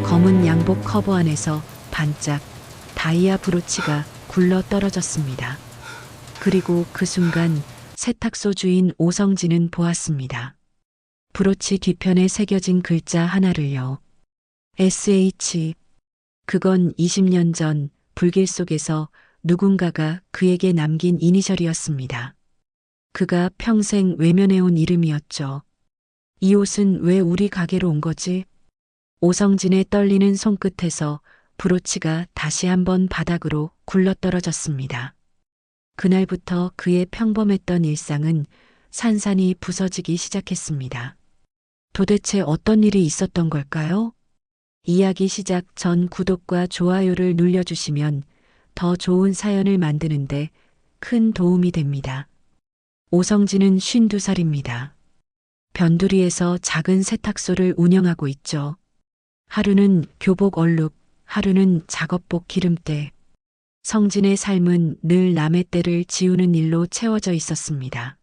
검은 양복 커버 안에서 반짝 다이아 브로치가 굴러 떨어졌습니다. 그리고 그 순간 세탁소 주인 오성진은 보았습니다. 브로치 뒤편에 새겨진 글자 하나를요. SH. 그건 20년 전 불길 속에서 누군가가 그에게 남긴 이니셜이었습니다. 그가 평생 외면해온 이름이었죠. 이 옷은 왜 우리 가게로 온 거지? 오성진의 떨리는 손끝에서 브로치가 다시 한번 바닥으로 굴러떨어졌습니다. 그날부터 그의 평범했던 일상은 산산이 부서지기 시작했습니다. 도대체 어떤 일이 있었던 걸까요? 이야기 시작 전 구독과 좋아요를 눌러주시면 더 좋은 사연을 만드는데 큰 도움이 됩니다. 오성진은 52살입니다. 변두리에서 작은 세탁소를 운영하고 있죠. 하루는 교복 얼룩, 하루는 작업복 기름때. 성진의 삶은 늘 남의 때를 지우는 일로 채워져 있었습니다.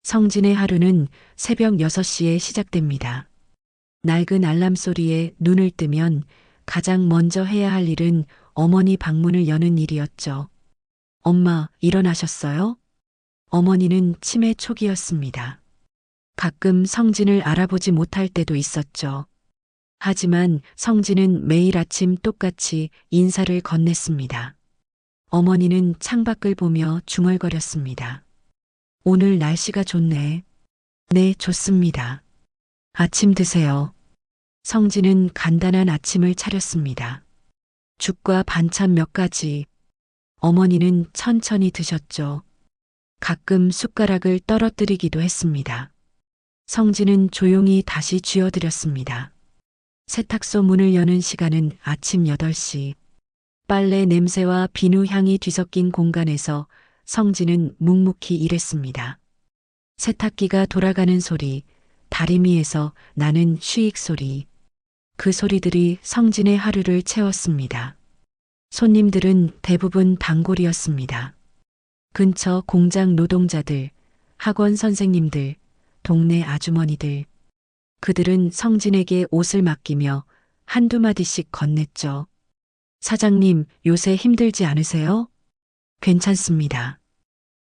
성진의 하루는 새벽 6시에 시작됩니다. 낡은 알람 소리에 눈을 뜨면 가장 먼저 해야 할 일은 어머니 방문을 여는 일이었죠. 엄마, 일어나셨어요? 어머니는 치매 초기였습니다. 가끔 성진을 알아보지 못할 때도 있었죠. 하지만 성진은 매일 아침 똑같이 인사를 건넸습니다. 어머니는 창밖을 보며 중얼거렸습니다. 오늘 날씨가 좋네. 네, 좋습니다. 아침 드세요. 성진은 간단한 아침을 차렸습니다. 죽과 반찬 몇 가지. 어머니는 천천히 드셨죠. 가끔 숟가락을 떨어뜨리기도 했습니다. 성진은 조용히 다시 쥐어드렸습니다. 세탁소 문을 여는 시간은 아침 8시. 빨래 냄새와 비누 향이 뒤섞인 공간에서 성진은 묵묵히 일했습니다. 세탁기가 돌아가는 소리, 다리미에서 나는 쉬익 소리. 그 소리들이 성진의 하루를 채웠습니다. 손님들은 대부분 단골이었습니다. 근처 공장 노동자들, 학원 선생님들, 동네 아주머니들. 그들은 성진에게 옷을 맡기며 한두 마디씩 건넸죠. 사장님, 요새 힘들지 않으세요? 괜찮습니다.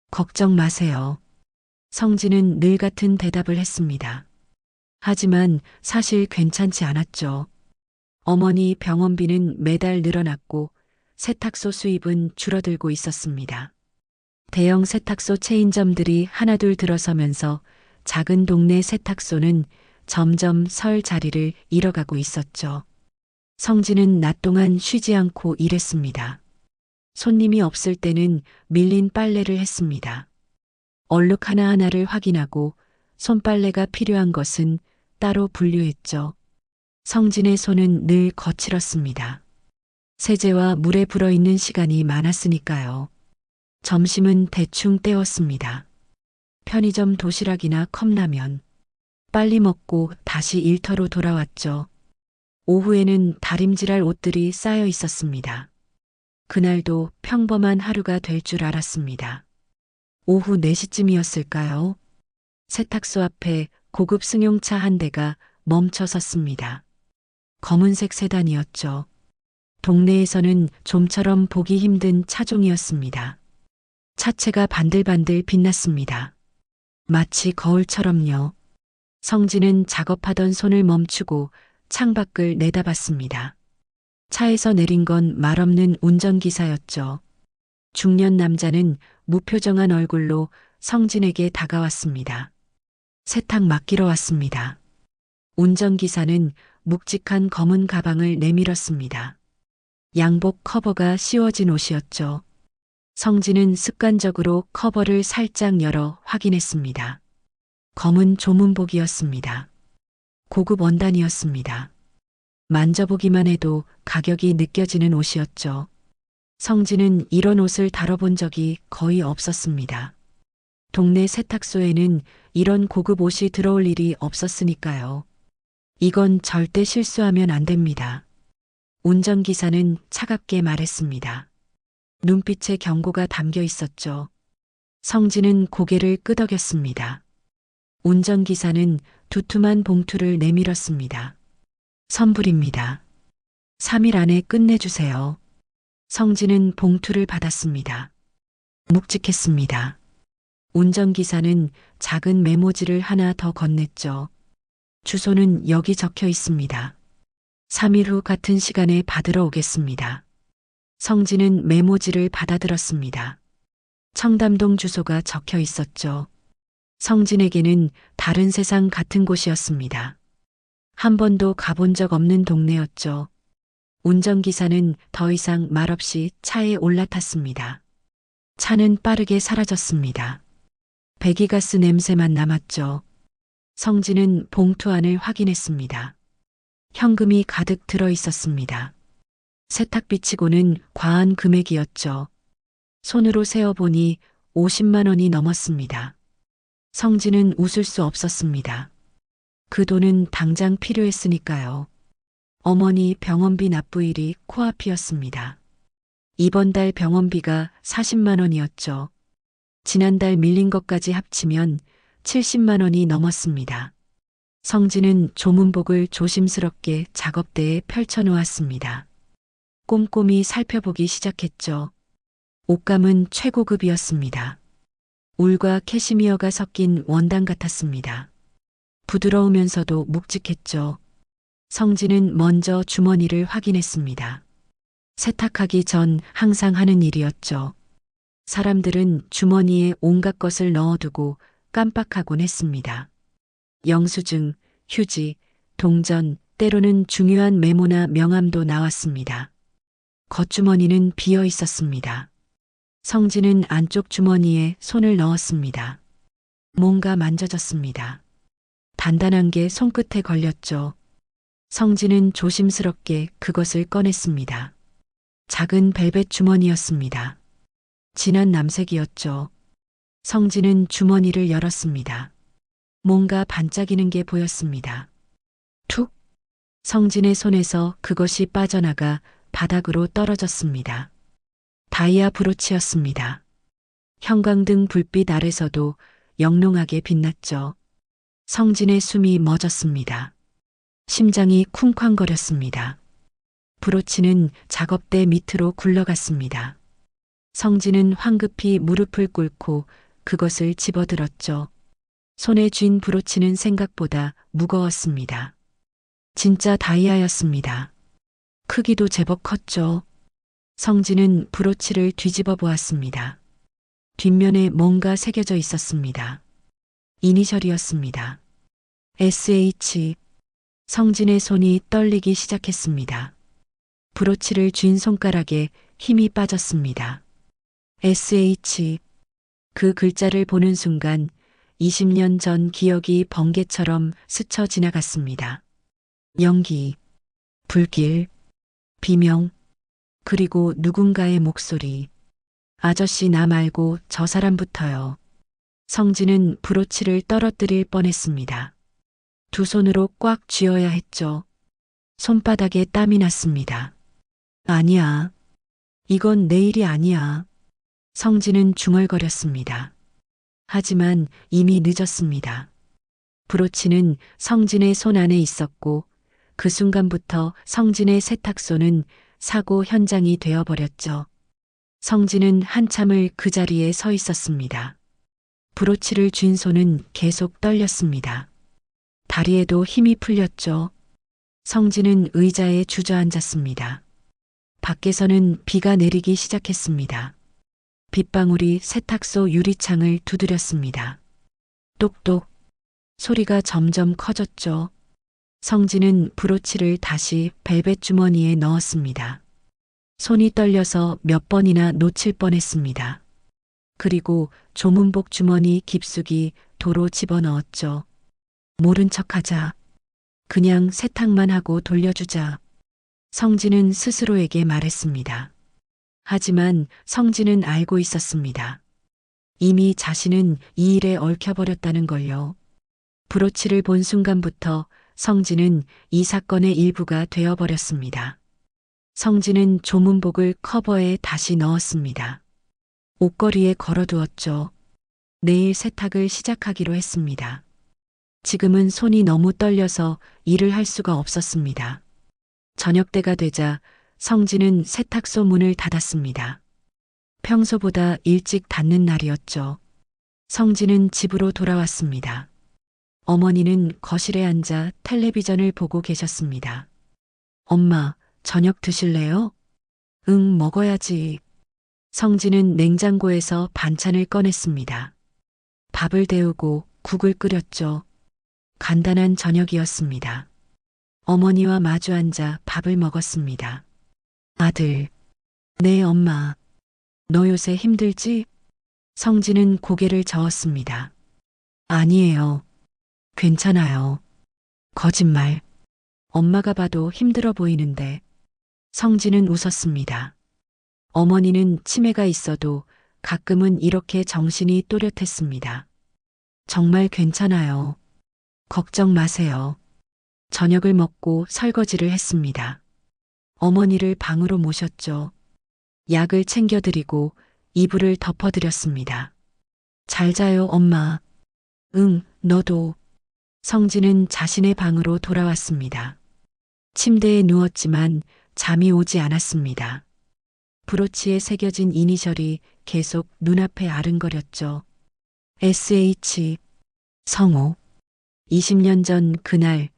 걱정 마세요. 성진은 늘 같은 대답을 했습니다. 하지만 사실 괜찮지 않았죠. 어머니 병원비는 매달 늘어났고 세탁소 수입은 줄어들고 있었습니다. 대형 세탁소 체인점들이 하나둘 들어서면서 작은 동네 세탁소는 점점 설 자리를 잃어가고 있었죠. 성진은 낮 동안 쉬지 않고 일했습니다. 손님이 없을 때는 밀린 빨래를 했습니다. 얼룩 하나하나를 확인하고 손빨래가 필요한 것은 따로 분류했죠. 성진의 손은 늘 거칠었습니다. 세제와 물에 불어있는 시간이 많았으니까요. 점심은 대충 때웠습니다. 편의점 도시락이나 컵라면. 빨리 먹고 다시 일터로 돌아왔죠. 오후에는 다림질할 옷들이 쌓여 있었습니다. 그날도 평범한 하루가 될 줄 알았습니다. 오후 4시쯤이었을까요? 세탁소 앞에 고급 승용차 한 대가 멈춰 섰습니다. 검은색 세단이었죠. 동네에서는 좀처럼 보기 힘든 차종이었습니다. 차체가 반들반들 빛났습니다. 마치 거울처럼요. 성진은 작업하던 손을 멈추고 창밖을 내다봤습니다. 차에서 내린 건 말없는 운전기사였죠. 중년 남자는 무표정한 얼굴로 성진에게 다가왔습니다. 세탁 맡기러 왔습니다. 운전기사는 묵직한 검은 가방을 내밀었습니다. 양복 커버가 씌워진 옷이었죠. 성진은 습관적으로 커버를 살짝 열어 확인했습니다. 검은 조문복이었습니다. 고급 원단이었습니다. 만져보기만 해도 가격이 느껴지는 옷이었죠. 성진은 이런 옷을 다뤄본 적이 거의 없었습니다. 동네 세탁소에는 이런 고급 옷이 들어올 일이 없었으니까요. 이건 절대 실수하면 안 됩니다. 운전기사는 차갑게 말했습니다. 눈빛에 경고가 담겨 있었죠. 성진은 고개를 끄덕였습니다. 운전기사는 두툼한 봉투를 내밀었습니다. 선불입니다. 3일 안에 끝내주세요. 성진은 봉투를 받았습니다. 묵직했습니다. 운전기사는 작은 메모지를 하나 더 건넸죠. 주소는 여기 적혀 있습니다. 3일 후 같은 시간에 받으러 오겠습니다. 성진은 메모지를 받아들었습니다. 청담동 주소가 적혀 있었죠. 성진에게는 다른 세상 같은 곳이었습니다. 한 번도 가본 적 없는 동네였죠. 운전기사는 더 이상 말없이 차에 올라탔습니다. 차는 빠르게 사라졌습니다. 배기가스 냄새만 남았죠. 성진은 봉투 안을 확인했습니다. 현금이 가득 들어 있었습니다. 세탁비치고는 과한 금액이었죠. 손으로 세어보니 50만 원이 넘었습니다. 성진은 웃을 수 없었습니다. 그 돈은 당장 필요했으니까요. 어머니 병원비 납부일이 코앞이었습니다. 이번 달 병원비가 40만 원이었죠. 지난달 밀린 것까지 합치면 70만 원이 넘었습니다. 성진은 조문복을 조심스럽게 작업대에 펼쳐놓았습니다. 꼼꼼히 살펴보기 시작했죠. 옷감은 최고급이었습니다. 울과 캐시미어가 섞인 원단 같았습니다. 부드러우면서도 묵직했죠. 성진은 먼저 주머니를 확인했습니다. 세탁하기 전 항상 하는 일이었죠. 사람들은 주머니에 온갖 것을 넣어두고 깜빡하곤 했습니다. 영수증, 휴지, 동전, 때로는 중요한 메모나 명함도 나왔습니다. 겉주머니는 비어 있었습니다. 성진은 안쪽 주머니에 손을 넣었습니다. 뭔가 만져졌습니다. 단단한 게 손끝에 걸렸죠. 성진은 조심스럽게 그것을 꺼냈습니다. 작은 벨벳 주머니였습니다. 진한 남색이었죠. 성진은 주머니를 열었습니다. 뭔가 반짝이는 게 보였습니다. 툭! 성진의 손에서 그것이 빠져나가 바닥으로 떨어졌습니다. 다이아 브로치였습니다. 형광등 불빛 아래서도 영롱하게 빛났죠. 성진의 숨이 멎었습니다. 심장이 쿵쾅거렸습니다. 브로치는 작업대 밑으로 굴러갔습니다. 성진은 황급히 무릎을 꿇고 그것을 집어들었죠. 손에 쥔 브로치는 생각보다 무거웠습니다. 진짜 다이아였습니다. 크기도 제법 컸죠. 성진은 브로치를 뒤집어 보았습니다. 뒷면에 뭔가 새겨져 있었습니다. 이니셜이었습니다. SH. 성진의 손이 떨리기 시작했습니다. 브로치를 쥔 손가락에 힘이 빠졌습니다. SH. 그 글자를 보는 순간 20년 전 기억이 번개처럼 스쳐 지나갔습니다. 연기, 불길, 비명, 그리고 누군가의 목소리. 아저씨 나 말고 저 사람부터요. 성진은 브로치를 떨어뜨릴 뻔했습니다. 두 손으로 꽉 쥐어야 했죠. 손바닥에 땀이 났습니다. 아니야. 이건 내 일이 아니야. 성진은 중얼거렸습니다. 하지만 이미 늦었습니다. 브로치는 성진의 손 안에 있었고 그 순간부터 성진의 세탁소는 사고 현장이 되어버렸죠. 성진은 한참을 그 자리에 서 있었습니다. 브로치를 쥔 손은 계속 떨렸습니다. 다리에도 힘이 풀렸죠. 성진은 의자에 주저앉았습니다. 밖에서는 비가 내리기 시작했습니다. 빗방울이 세탁소 유리창을 두드렸습니다. 똑똑. 소리가 점점 커졌죠. 성진은 브로치를 다시 벨벳 주머니에 넣었습니다. 손이 떨려서 몇 번이나 놓칠 뻔했습니다. 그리고 조문복 주머니 깊숙이 도로 집어넣었죠. 모른 척하자. 그냥 세탁만 하고 돌려주자. 성진은 스스로에게 말했습니다. 하지만 성진은 알고 있었습니다. 이미 자신은 이 일에 얽혀버렸다는 걸요. 브로치를 본 순간부터 성진은 이 사건의 일부가 되어버렸습니다. 성진은 조문복을 커버에 다시 넣었습니다. 옷걸이에 걸어두었죠. 내일 세탁을 시작하기로 했습니다. 지금은 손이 너무 떨려서 일을 할 수가 없었습니다. 저녁때가 되자 성진은 세탁소 문을 닫았습니다. 평소보다 일찍 닫는 날이었죠. 성진은 집으로 돌아왔습니다. 어머니는 거실에 앉아 텔레비전을 보고 계셨습니다. 엄마, 저녁 드실래요? 응, 먹어야지. 성진은 냉장고에서 반찬을 꺼냈습니다. 밥을 데우고 국을 끓였죠. 간단한 저녁이었습니다. 어머니와 마주 앉아 밥을 먹었습니다. 아들, 네, 엄마. 너 요새 힘들지? 성진은 고개를 저었습니다. 아니에요. 괜찮아요. 거짓말. 엄마가 봐도 힘들어 보이는데. 성진은 웃었습니다. 어머니는 치매가 있어도 가끔은 이렇게 정신이 또렷했습니다. 정말 괜찮아요. 걱정 마세요. 저녁을 먹고 설거지를 했습니다. 어머니를 방으로 모셨죠. 약을 챙겨드리고 이불을 덮어드렸습니다. 잘 자요, 엄마. 응, 너도. 성진은 자신의 방으로 돌아왔습니다. 침대에 누웠지만 잠이 오지 않았습니다. 브로치에 새겨진 이니셜이 계속 눈앞에 아른거렸죠. SH, 성호. 20년 전 그날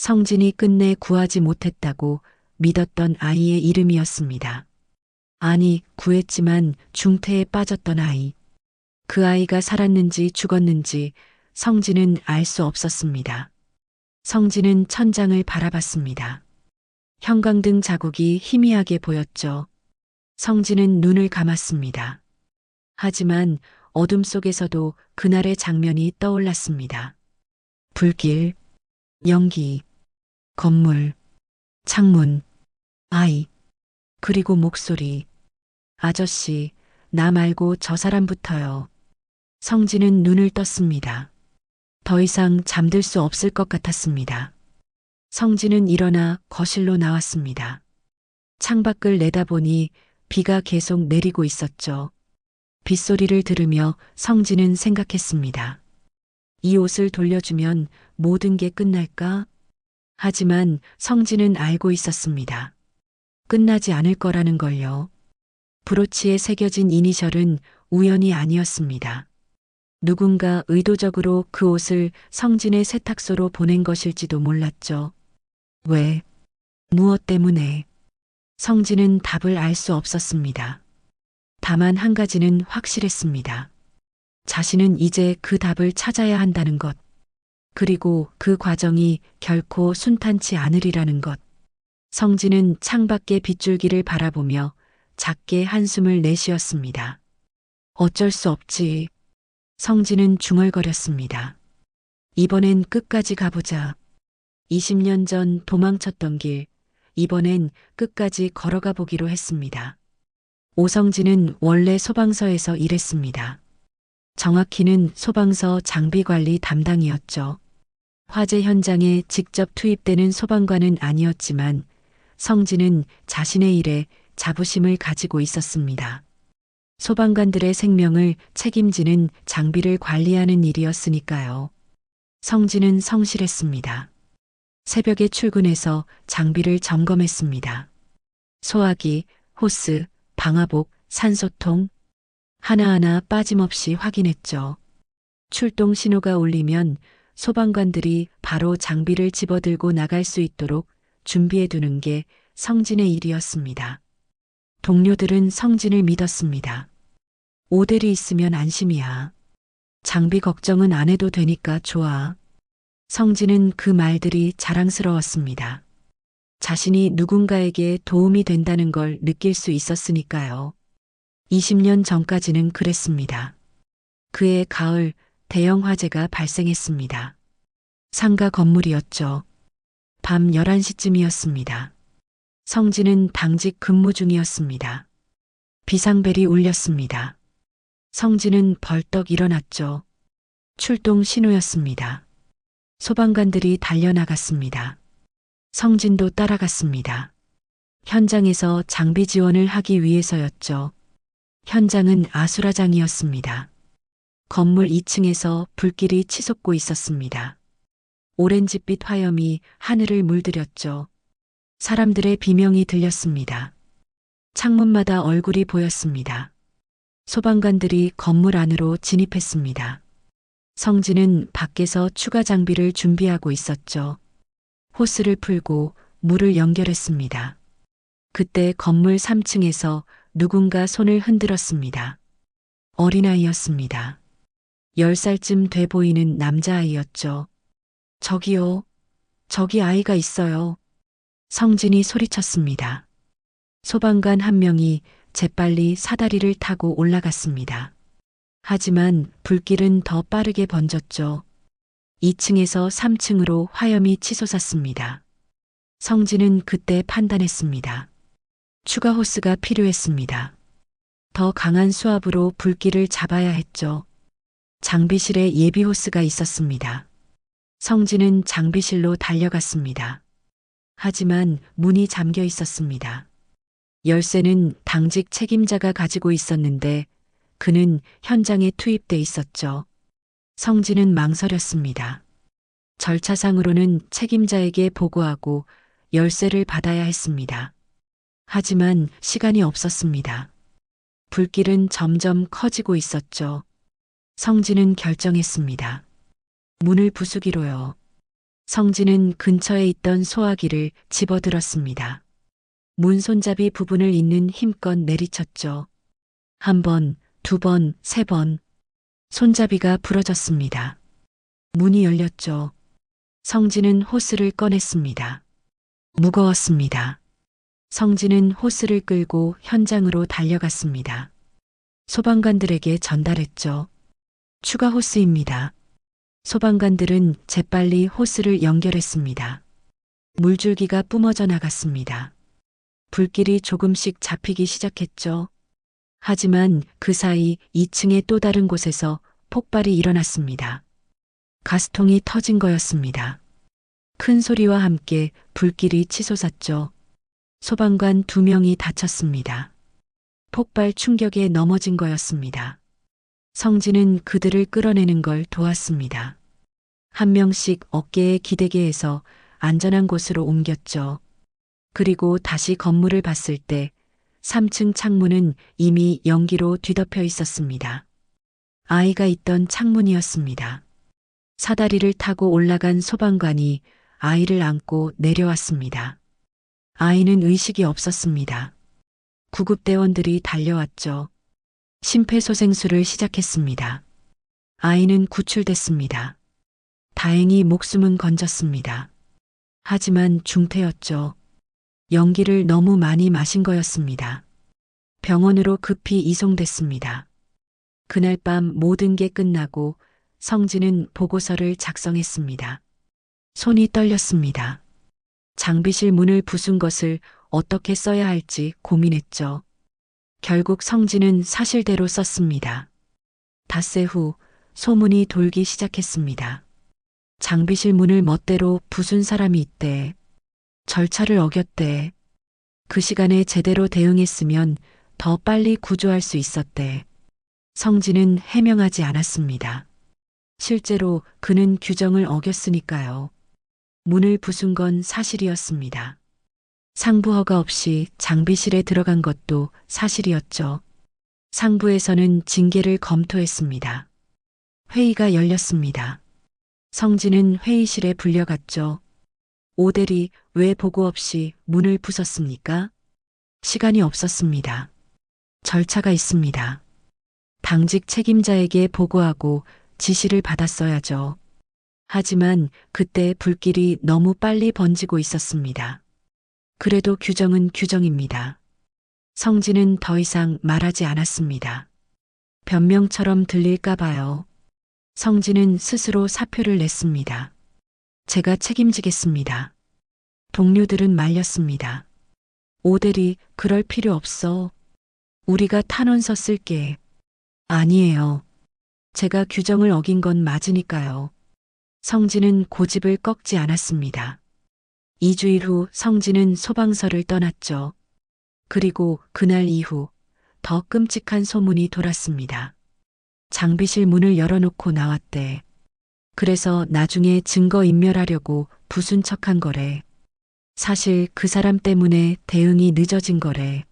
성진이 끝내 구하지 못했다고 믿었던 아이의 이름이었습니다. 아니, 구했지만 중태에 빠졌던 아이. 그 아이가 살았는지 죽었는지 성진은 알 수 없었습니다. 성진은 천장을 바라봤습니다. 형광등 자국이 희미하게 보였죠. 성진은 눈을 감았습니다. 하지만 어둠 속에서도 그날의 장면이 떠올랐습니다. 불길, 연기, 건물, 창문, 아이, 그리고 목소리. 아저씨, 나 말고 저 사람부터요. 성진은 눈을 떴습니다. 더 이상 잠들 수 없을 것 같았습니다. 성진은 일어나 거실로 나왔습니다. 창밖을 내다보니 비가 계속 내리고 있었죠. 빗소리를 들으며 성진은 생각했습니다. 이 옷을 돌려주면 모든 게 끝날까? 하지만 성진은 알고 있었습니다. 끝나지 않을 거라는 걸요. 브로치에 새겨진 이니셜은 우연이 아니었습니다. 누군가 의도적으로 그 옷을 성진의 세탁소로 보낸 것일지도 몰랐죠. 왜? 무엇 때문에? 성진은 답을 알 수 없었습니다. 다만 한 가지는 확실했습니다. 자신은 이제 그 답을 찾아야 한다는 것. 그리고 그 과정이 결코 순탄치 않으리라는 것. 성진은 창밖의 빗줄기를 바라보며 작게 한숨을 내쉬었습니다. 어쩔 수 없지. 성진은 중얼거렸습니다. 이번엔 끝까지 가보자. 20년 전 도망쳤던 길, 이번엔 끝까지 걸어가 보기로 했습니다. 오성진은 원래 소방서에서 일했습니다. 정확히는 소방서 장비관리 담당이었죠. 화재 현장에 직접 투입되는 소방관은 아니었지만 성진은 자신의 일에 자부심을 가지고 있었습니다. 소방관들의 생명을 책임지는 장비를 관리하는 일이었으니까요. 성진은 성실했습니다. 새벽에 출근해서 장비를 점검했습니다. 소화기, 호스, 방화복, 산소통 하나하나 빠짐없이 확인했죠. 출동 신호가 울리면 소방관들이 바로 장비를 집어들고 나갈 수 있도록 준비해 두는 게 성진의 일이었습니다. 동료들은 성진을 믿었습니다. 오대리 있으면 안심이야. 장비 걱정은 안 해도 되니까 좋아. 성진은 그 말들이 자랑스러웠습니다. 자신이 누군가에게 도움이 된다는 걸 느낄 수 있었으니까요. 20년 전까지는 그랬습니다. 그해 가을 대형 화재가 발생했습니다. 상가 건물이었죠. 밤 11시쯤이었습니다. 성진은 당직 근무 중이었습니다. 비상벨이 울렸습니다. 성진은 벌떡 일어났죠. 출동 신호였습니다. 소방관들이 달려나갔습니다. 성진도 따라갔습니다. 현장에서 장비 지원을 하기 위해서였죠. 현장은 아수라장이었습니다. 건물 2층에서 불길이 치솟고 있었습니다. 오렌지빛 화염이 하늘을 물들였죠. 사람들의 비명이 들렸습니다. 창문마다 얼굴이 보였습니다. 소방관들이 건물 안으로 진입했습니다. 성진은 밖에서 추가 장비를 준비하고 있었죠. 호스를 풀고 물을 연결했습니다. 그때 건물 3층에서 누군가 손을 흔들었습니다. 어린아이였습니다. 10살쯤 돼 보이는 남자아이였죠. 저기요. 저기 아이가 있어요. 성진이 소리쳤습니다. 소방관 한 명이 재빨리 사다리를 타고 올라갔습니다. 하지만 불길은 더 빠르게 번졌죠. 2층에서 3층으로 화염이 치솟았습니다. 성진은 그때 판단했습니다. 추가 호스가 필요했습니다. 더 강한 수압으로 불길을 잡아야 했죠. 장비실에 예비 호스가 있었습니다. 성진은 장비실로 달려갔습니다. 하지만 문이 잠겨 있었습니다. 열쇠는 당직 책임자가 가지고 있었는데 그는 현장에 투입돼 있었죠. 성진은 망설였습니다. 절차상으로는 책임자에게 보고하고 열쇠를 받아야 했습니다. 하지만 시간이 없었습니다. 불길은 점점 커지고 있었죠. 성진은 결정했습니다. 문을 부수기로요. 성진은 근처에 있던 소화기를 집어들었습니다. 문 손잡이 부분을 잇는 힘껏 내리쳤죠. 1번, 2번, 3번. 손잡이가 부러졌습니다. 문이 열렸죠. 성진은 호스를 꺼냈습니다. 무거웠습니다. 성진은 호스를 끌고 현장으로 달려갔습니다. 소방관들에게 전달했죠. 추가 호스입니다. 소방관들은 재빨리 호스를 연결했습니다. 물줄기가 뿜어져 나갔습니다. 불길이 조금씩 잡히기 시작했죠. 하지만 그 사이 2층의 또 다른 곳에서 폭발이 일어났습니다. 가스통이 터진 거였습니다. 큰 소리와 함께 불길이 치솟았죠. 소방관 2명이 다쳤습니다. 폭발 충격에 넘어진 거였습니다. 성진은 그들을 끌어내는 걸 도왔습니다. 한 명씩 어깨에 기대게 해서 안전한 곳으로 옮겼죠. 그리고 다시 건물을 봤을 때 3층 창문은 이미 연기로 뒤덮여 있었습니다. 아이가 있던 창문이었습니다. 사다리를 타고 올라간 소방관이 아이를 안고 내려왔습니다. 아이는 의식이 없었습니다. 구급대원들이 달려왔죠. 심폐소생술을 시작했습니다. 아이는 구출됐습니다. 다행히 목숨은 건졌습니다. 하지만 중태였죠. 연기를 너무 많이 마신 거였습니다. 병원으로 급히 이송됐습니다. 그날 밤 모든 게 끝나고 성진은 보고서를 작성했습니다. 손이 떨렸습니다. 장비실 문을 부순 것을 어떻게 써야 할지 고민했죠. 결국 성진은 사실대로 썼습니다. 닷새 후 소문이 돌기 시작했습니다. 장비실 문을 멋대로 부순 사람이 있대. 절차를 어겼대. 그 시간에 제대로 대응했으면 더 빨리 구조할 수 있었대. 성진은 해명하지 않았습니다. 실제로 그는 규정을 어겼으니까요. 문을 부순 건 사실이었습니다. 상부 허가 없이 장비실에 들어간 것도 사실이었죠. 상부에서는 징계를 검토했습니다. 회의가 열렸습니다. 성진은 회의실에 불려갔죠. 오대리, 왜 보고 없이 문을 부쉈습니까? 시간이 없었습니다. 절차가 있습니다. 당직 책임자에게 보고하고 지시를 받았어야죠. 하지만 그때 불길이 너무 빨리 번지고 있었습니다. 그래도 규정은 규정입니다. 성진은 더 이상 말하지 않았습니다. 변명처럼 들릴까 봐요. 성진은 스스로 사표를 냈습니다. 제가 책임지겠습니다. 동료들은 말렸습니다. 오대리, 그럴 필요 없어. 우리가 탄원서 쓸게. 아니에요. 제가 규정을 어긴 건 맞으니까요. 성진은 고집을 꺾지 않았습니다. 2주일 후 성진은 소방서를 떠났죠. 그리고 그날 이후 더 끔찍한 소문이 돌았습니다. 장비실 문을 열어놓고 나왔대. 그래서 나중에 증거 인멸하려고 부순 척한 거래. 사실 그 사람 때문에 대응이 늦어진 거래.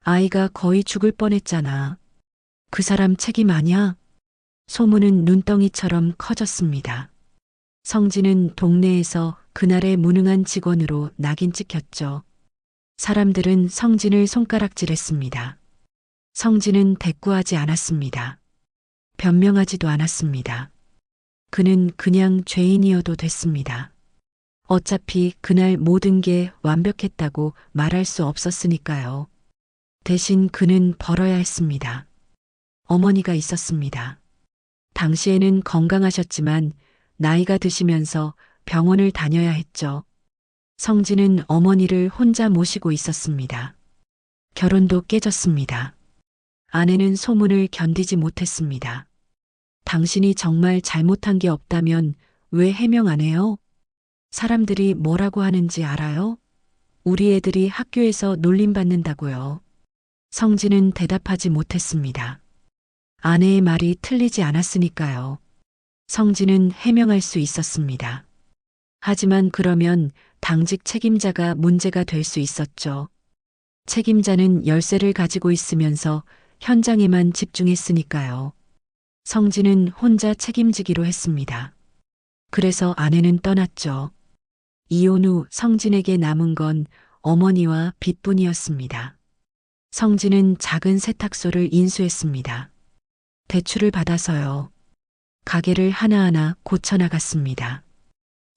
아이가 거의 죽을 뻔했잖아. 그 사람 책임 아냐? 소문은 눈덩이처럼 커졌습니다. 성진은 동네에서 그날의 무능한 직원으로 낙인 찍혔죠. 사람들은 성진을 손가락질했습니다. 성진은 대꾸하지 않았습니다. 변명하지도 않았습니다. 그는 그냥 죄인이어도 됐습니다. 어차피 그날 모든 게 완벽했다고 말할 수 없었으니까요. 대신 그는 벌어야 했습니다. 어머니가 있었습니다. 당시에는 건강하셨지만 나이가 드시면서 병원을 다녀야 했죠. 성진은 어머니를 혼자 모시고 있었습니다. 결혼도 깨졌습니다. 아내는 소문을 견디지 못했습니다. 당신이 정말 잘못한 게 없다면 왜 해명 안 해요? 사람들이 뭐라고 하는지 알아요? 우리 애들이 학교에서 놀림받는다고요. 성진은 대답하지 못했습니다. 아내의 말이 틀리지 않았으니까요. 성진은 해명할 수 있었습니다. 하지만 그러면 당직 책임자가 문제가 될 수 있었죠. 책임자는 열쇠를 가지고 있으면서 현장에만 집중했으니까요. 성진은 혼자 책임지기로 했습니다. 그래서 아내는 떠났죠. 이혼 후 성진에게 남은 건 어머니와 빚뿐이었습니다. 성진은 작은 세탁소를 인수했습니다. 대출을 받아서요. 가게를 하나하나 고쳐나갔습니다.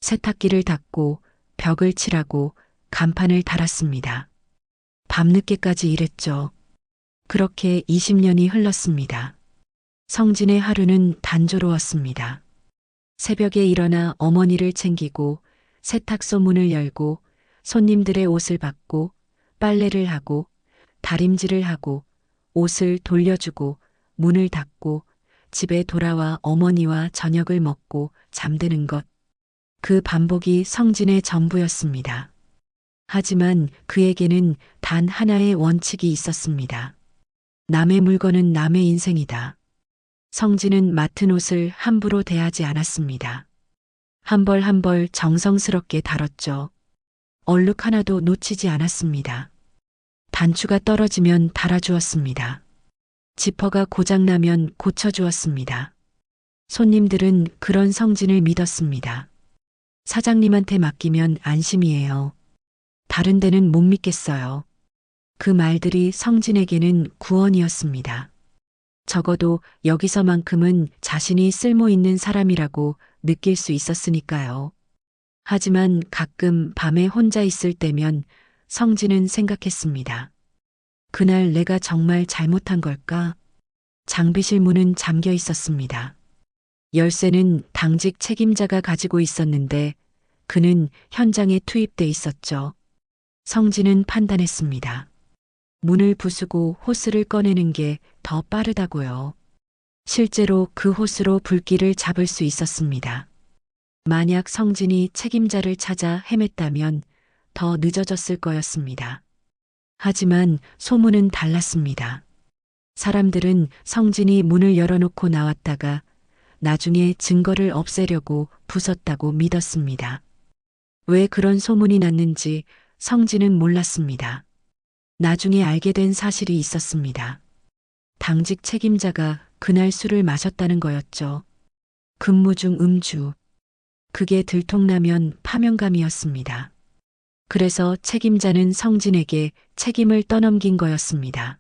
세탁기를 닦고 벽을 칠하고 간판을 달았습니다. 밤늦게까지 일했죠. 그렇게 20년이 흘렀습니다. 성진의 하루는 단조로웠습니다. 새벽에 일어나 어머니를 챙기고 세탁소 문을 열고 손님들의 옷을 받고 빨래를 하고 다림질을 하고 옷을 돌려주고 문을 닫고 집에 돌아와 어머니와 저녁을 먹고 잠드는 것. 그 반복이 성진의 전부였습니다. 하지만 그에게는 단 하나의 원칙이 있었습니다. 남의 물건은 남의 인생이다. 성진은 맡은 옷을 함부로 대하지 않았습니다. 한 벌 한 벌 정성스럽게 다뤘죠. 얼룩 하나도 놓치지 않았습니다. 단추가 떨어지면 달아주었습니다. 지퍼가 고장나면 고쳐주었습니다. 손님들은 그런 성진을 믿었습니다. 사장님한테 맡기면 안심이에요. 다른 데는 못 믿겠어요. 그 말들이 성진에게는 구원이었습니다. 적어도 여기서만큼은 자신이 쓸모 있는 사람이라고 느낄 수 있었으니까요. 하지만 가끔 밤에 혼자 있을 때면 성진은 생각했습니다. 그날 내가 정말 잘못한 걸까? 장비실 문은 잠겨 있었습니다. 열쇠는 당직 책임자가 가지고 있었는데 그는 현장에 투입돼 있었죠. 성진은 판단했습니다. 문을 부수고 호스를 꺼내는 게 더 빠르다고요. 실제로 그 호스로 불길을 잡을 수 있었습니다. 만약 성진이 책임자를 찾아 헤맸다면 더 늦어졌을 거였습니다. 하지만 소문은 달랐습니다. 사람들은 성진이 문을 열어놓고 나왔다가 나중에 증거를 없애려고 부쉈다고 믿었습니다. 왜 그런 소문이 났는지 성진은 몰랐습니다. 나중에 알게 된 사실이 있었습니다. 당직 책임자가 그날 술을 마셨다는 거였죠. 근무 중 음주. 그게 들통나면 파면감이었습니다. 그래서 책임자는 성진에게 책임을 떠넘긴 거였습니다.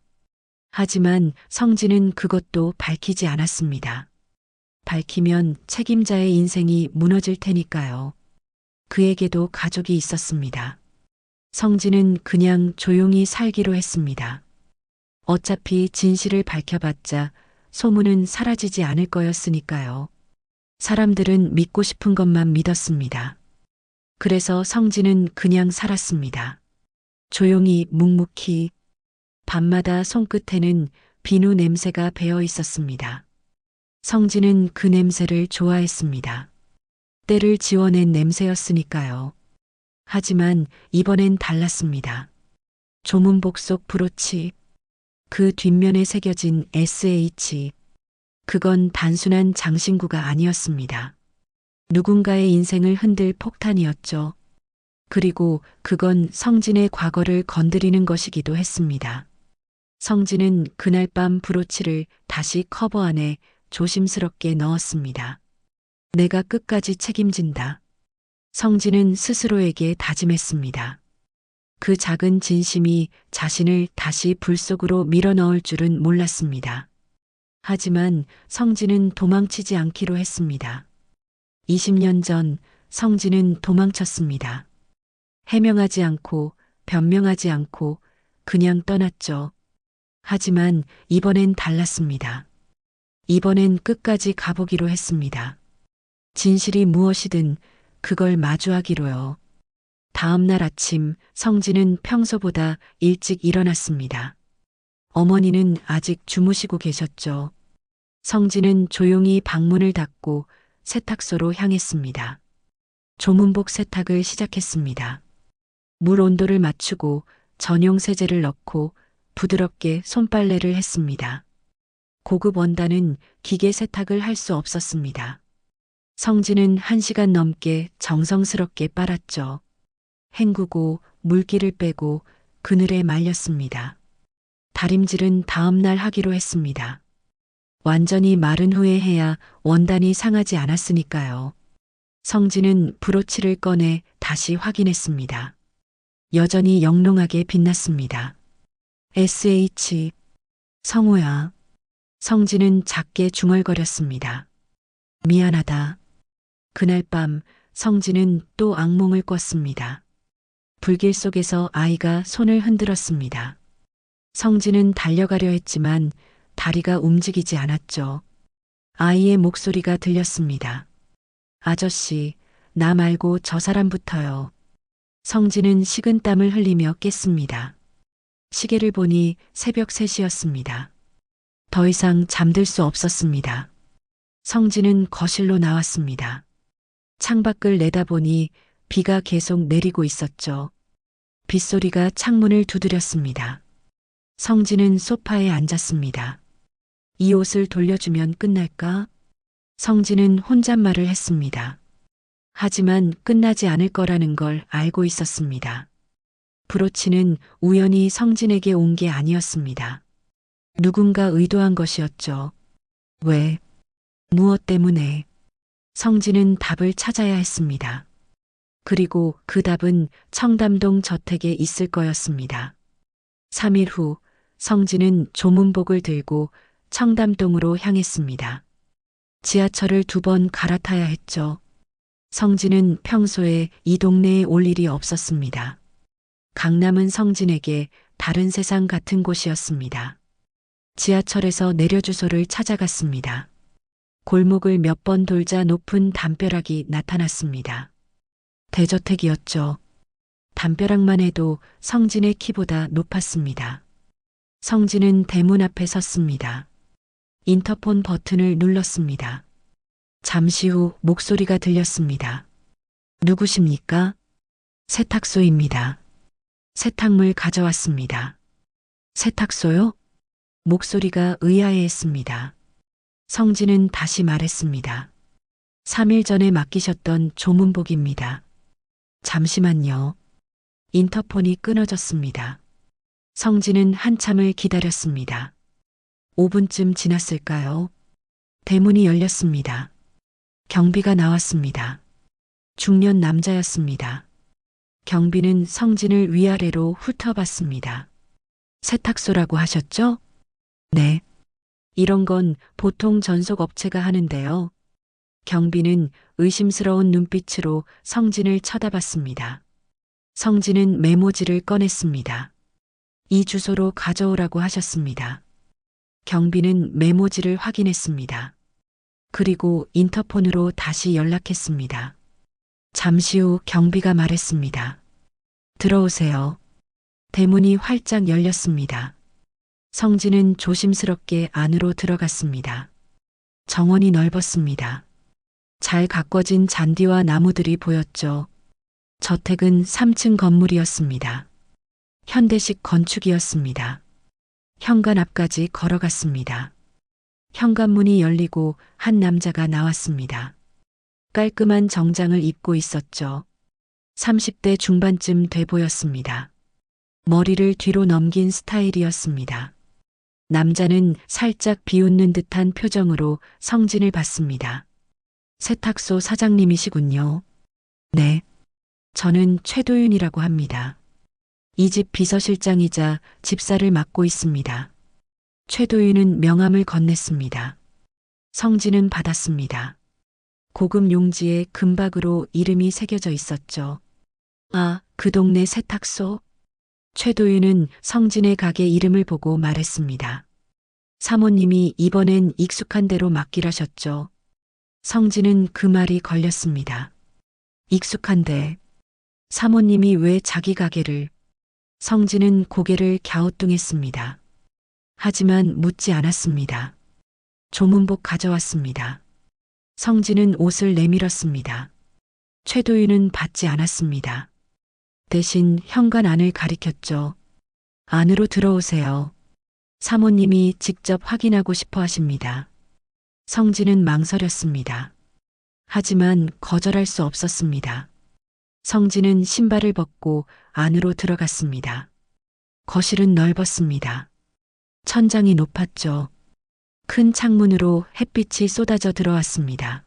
하지만 성진은 그것도 밝히지 않았습니다. 밝히면 책임자의 인생이 무너질 테니까요. 그에게도 가족이 있었습니다. 성진은 그냥 조용히 살기로 했습니다. 어차피 진실을 밝혀봤자 소문은 사라지지 않을 거였으니까요. 사람들은 믿고 싶은 것만 믿었습니다. 그래서 성진은 그냥 살았습니다. 조용히 묵묵히. 밤마다 손끝에는 비누 냄새가 배어 있었습니다. 성진은 그 냄새를 좋아했습니다. 때를 지워낸 냄새였으니까요. 하지만 이번엔 달랐습니다. 조문복 속 브로치, 그 뒷면에 새겨진 SH. 그건 단순한 장신구가 아니었습니다. 누군가의 인생을 흔들 폭탄이었죠. 그리고 그건 성진의 과거를 건드리는 것이기도 했습니다. 성진은 그날 밤 브로치를 다시 커버 안에 조심스럽게 넣었습니다. 내가 끝까지 책임진다. 성진은 스스로에게 다짐했습니다. 그 작은 진심이 자신을 다시 불 속으로 밀어넣을 줄은 몰랐습니다. 하지만 성진은 도망치지 않기로 했습니다. 20년 전 성진은 도망쳤습니다. 해명하지 않고 변명하지 않고 그냥 떠났죠. 하지만 이번엔 달랐습니다. 이번엔 끝까지 가보기로 했습니다. 진실이 무엇이든 그걸 마주하기로요. 다음 날 아침 성진은 평소보다 일찍 일어났습니다. 어머니는 아직 주무시고 계셨죠. 성진은 조용히 방문을 닫고 세탁소로 향했습니다. 조문복 세탁을 시작했습니다. 물 온도를 맞추고 전용 세제를 넣고 부드럽게 손빨래를 했습니다. 고급 원단은 기계 세탁을 할 수 없었습니다. 성진은 1시간 넘게 정성스럽게 빨았죠. 헹구고 물기를 빼고 그늘에 말렸습니다. 다림질은 다음 날 하기로 했습니다. 완전히 마른 후에 해야 원단이 상하지 않았으니까요. 성진은 브로치를 꺼내 다시 확인했습니다. 여전히 영롱하게 빛났습니다. SH. 성호야. 성진은 작게 중얼거렸습니다. 미안하다. 그날 밤 성진은 또 악몽을 꿨습니다. 불길 속에서 아이가 손을 흔들었습니다. 성진은 달려가려 했지만 다리가 움직이지 않았죠. 아이의 목소리가 들렸습니다. 아저씨, 나 말고 저 사람부터요. 성진은 식은땀을 흘리며 깼습니다. 시계를 보니 새벽 3시였습니다. 더 이상 잠들 수 없었습니다. 성진은 거실로 나왔습니다. 창밖을 내다보니 비가 계속 내리고 있었죠. 빗소리가 창문을 두드렸습니다. 성진은 소파에 앉았습니다. 이 옷을 돌려주면 끝날까? 성진은 혼잣말을 했습니다. 하지만 끝나지 않을 거라는 걸 알고 있었습니다. 브로치는 우연히 성진에게 온 게 아니었습니다. 누군가 의도한 것이었죠. 왜? 무엇 때문에? 성진은 답을 찾아야 했습니다. 그리고 그 답은 청담동 저택에 있을 거였습니다. 3일 후 성진은 조문복을 들고 청담동으로 향했습니다. 지하철을 2번 갈아타야 했죠. 성진은 평소에 이 동네에 올 일이 없었습니다. 강남은 성진에게 다른 세상 같은 곳이었습니다. 지하철에서 내려 주소를 찾아갔습니다. 골목을 몇 번 돌자 높은 담벼락이 나타났습니다. 대저택이었죠. 담벼락만 해도 성진의 키보다 높았습니다. 성진은 대문 앞에 섰습니다. 인터폰 버튼을 눌렀습니다. 잠시 후 목소리가 들렸습니다. 누구십니까? 세탁소입니다. 세탁물 가져왔습니다. 세탁소요? 목소리가 의아해했습니다. 성진은 다시 말했습니다. 3일 전에 맡기셨던 조문복입니다. 잠시만요. 인터폰이 끊어졌습니다. 성진은 한참을 기다렸습니다. 5분쯤 지났을까요? 대문이 열렸습니다. 경비가 나왔습니다. 중년 남자였습니다. 경비는 성진을 위아래로 훑어봤습니다. 세탁소라고 하셨죠? 네. 이런 건 보통 전속업체가 하는데요. 경비는 의심스러운 눈빛으로 성진을 쳐다봤습니다. 성진은 메모지를 꺼냈습니다. 이 주소로 가져오라고 하셨습니다. 경비는 메모지를 확인했습니다. 그리고 인터폰으로 다시 연락했습니다. 잠시 후 경비가 말했습니다. 들어오세요. 대문이 활짝 열렸습니다. 성진은 조심스럽게 안으로 들어갔습니다. 정원이 넓었습니다. 잘 가꿔진 잔디와 나무들이 보였죠. 저택은 3층 건물이었습니다. 현대식 건축이었습니다. 현관 앞까지 걸어갔습니다. 현관문이 열리고 한 남자가 나왔습니다. 깔끔한 정장을 입고 있었죠. 30대 중반쯤 돼 보였습니다. 머리를 뒤로 넘긴 스타일이었습니다. 남자는 살짝 비웃는 듯한 표정으로 성진을 봤습니다. 세탁소 사장님이시군요. 네. 저는 최도윤이라고 합니다. 이 집 비서실장이자 집사를 맡고 있습니다. 최도윤은 명함을 건넸습니다. 성진은 받았습니다. 고급 용지에 금박으로 이름이 새겨져 있었죠. 아, 그 동네 세탁소? 최도윤은 성진의 가게 이름을 보고 말했습니다. 사모님이 이번엔 익숙한 대로 맡기라셨죠. 성진은 그 말이 걸렸습니다. 익숙한데 사모님이 왜 자기 가게를? 성진은 고개를 갸우뚱했습니다. 하지만 묻지 않았습니다. 조문복 가져왔습니다. 성진은 옷을 내밀었습니다. 최도윤은 받지 않았습니다. 대신 현관 안을 가리켰죠. 안으로 들어오세요. 사모님이 직접 확인하고 싶어 하십니다. 성진은 망설였습니다. 하지만 거절할 수 없었습니다. 성진은 신발을 벗고 안으로 들어갔습니다. 거실은 넓었습니다. 천장이 높았죠. 큰 창문으로 햇빛이 쏟아져 들어왔습니다.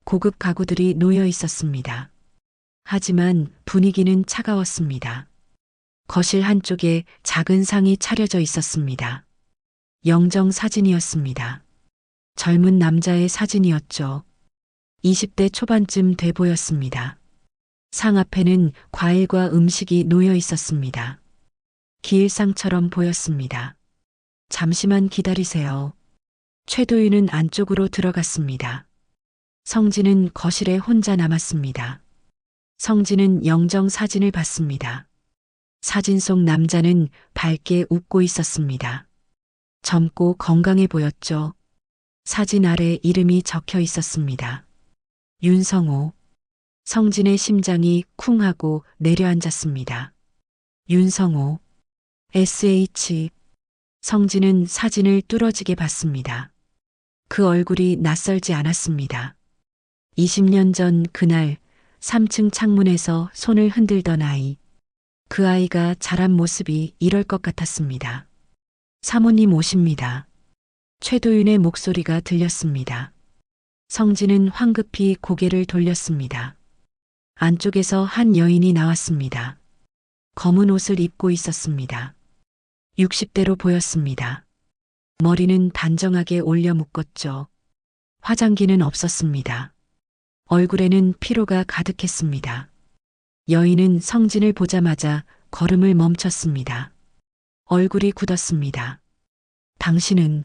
고급 가구들이 놓여 있었습니다. 하지만 분위기는 차가웠습니다. 거실 한쪽에 작은 상이 차려져 있었습니다. 영정 사진이었습니다. 젊은 남자의 사진이었죠. 20대 초반쯤 돼 보였습니다. 상 앞에는 과일과 음식이 놓여 있었습니다. 기일상처럼 보였습니다. 잠시만 기다리세요. 최도윤은 안쪽으로 들어갔습니다. 성진은 거실에 혼자 남았습니다. 성진은 영정 사진을 봤습니다. 사진 속 남자는 밝게 웃고 있었습니다. 젊고 건강해 보였죠. 사진 아래 이름이 적혀 있었습니다. 윤성호. 성진의 심장이 쿵 하고 내려앉았습니다. 윤성호. SH. 성진은 사진을 뚫어지게 봤습니다. 그 얼굴이 낯설지 않았습니다. 20년 전 그날 3층 창문에서 손을 흔들던 아이. 그 아이가 자란 모습이 이럴 것 같았습니다. 사모님 오십니다. 최도윤의 목소리가 들렸습니다. 성진은 황급히 고개를 돌렸습니다. 안쪽에서 한 여인이 나왔습니다. 검은 옷을 입고 있었습니다. 60대로 보였습니다. 머리는 단정하게 올려 묶었죠. 화장기는 없었습니다. 얼굴에는 피로가 가득했습니다. 여인은 성진을 보자마자 걸음을 멈췄습니다. 얼굴이 굳었습니다. 당신은?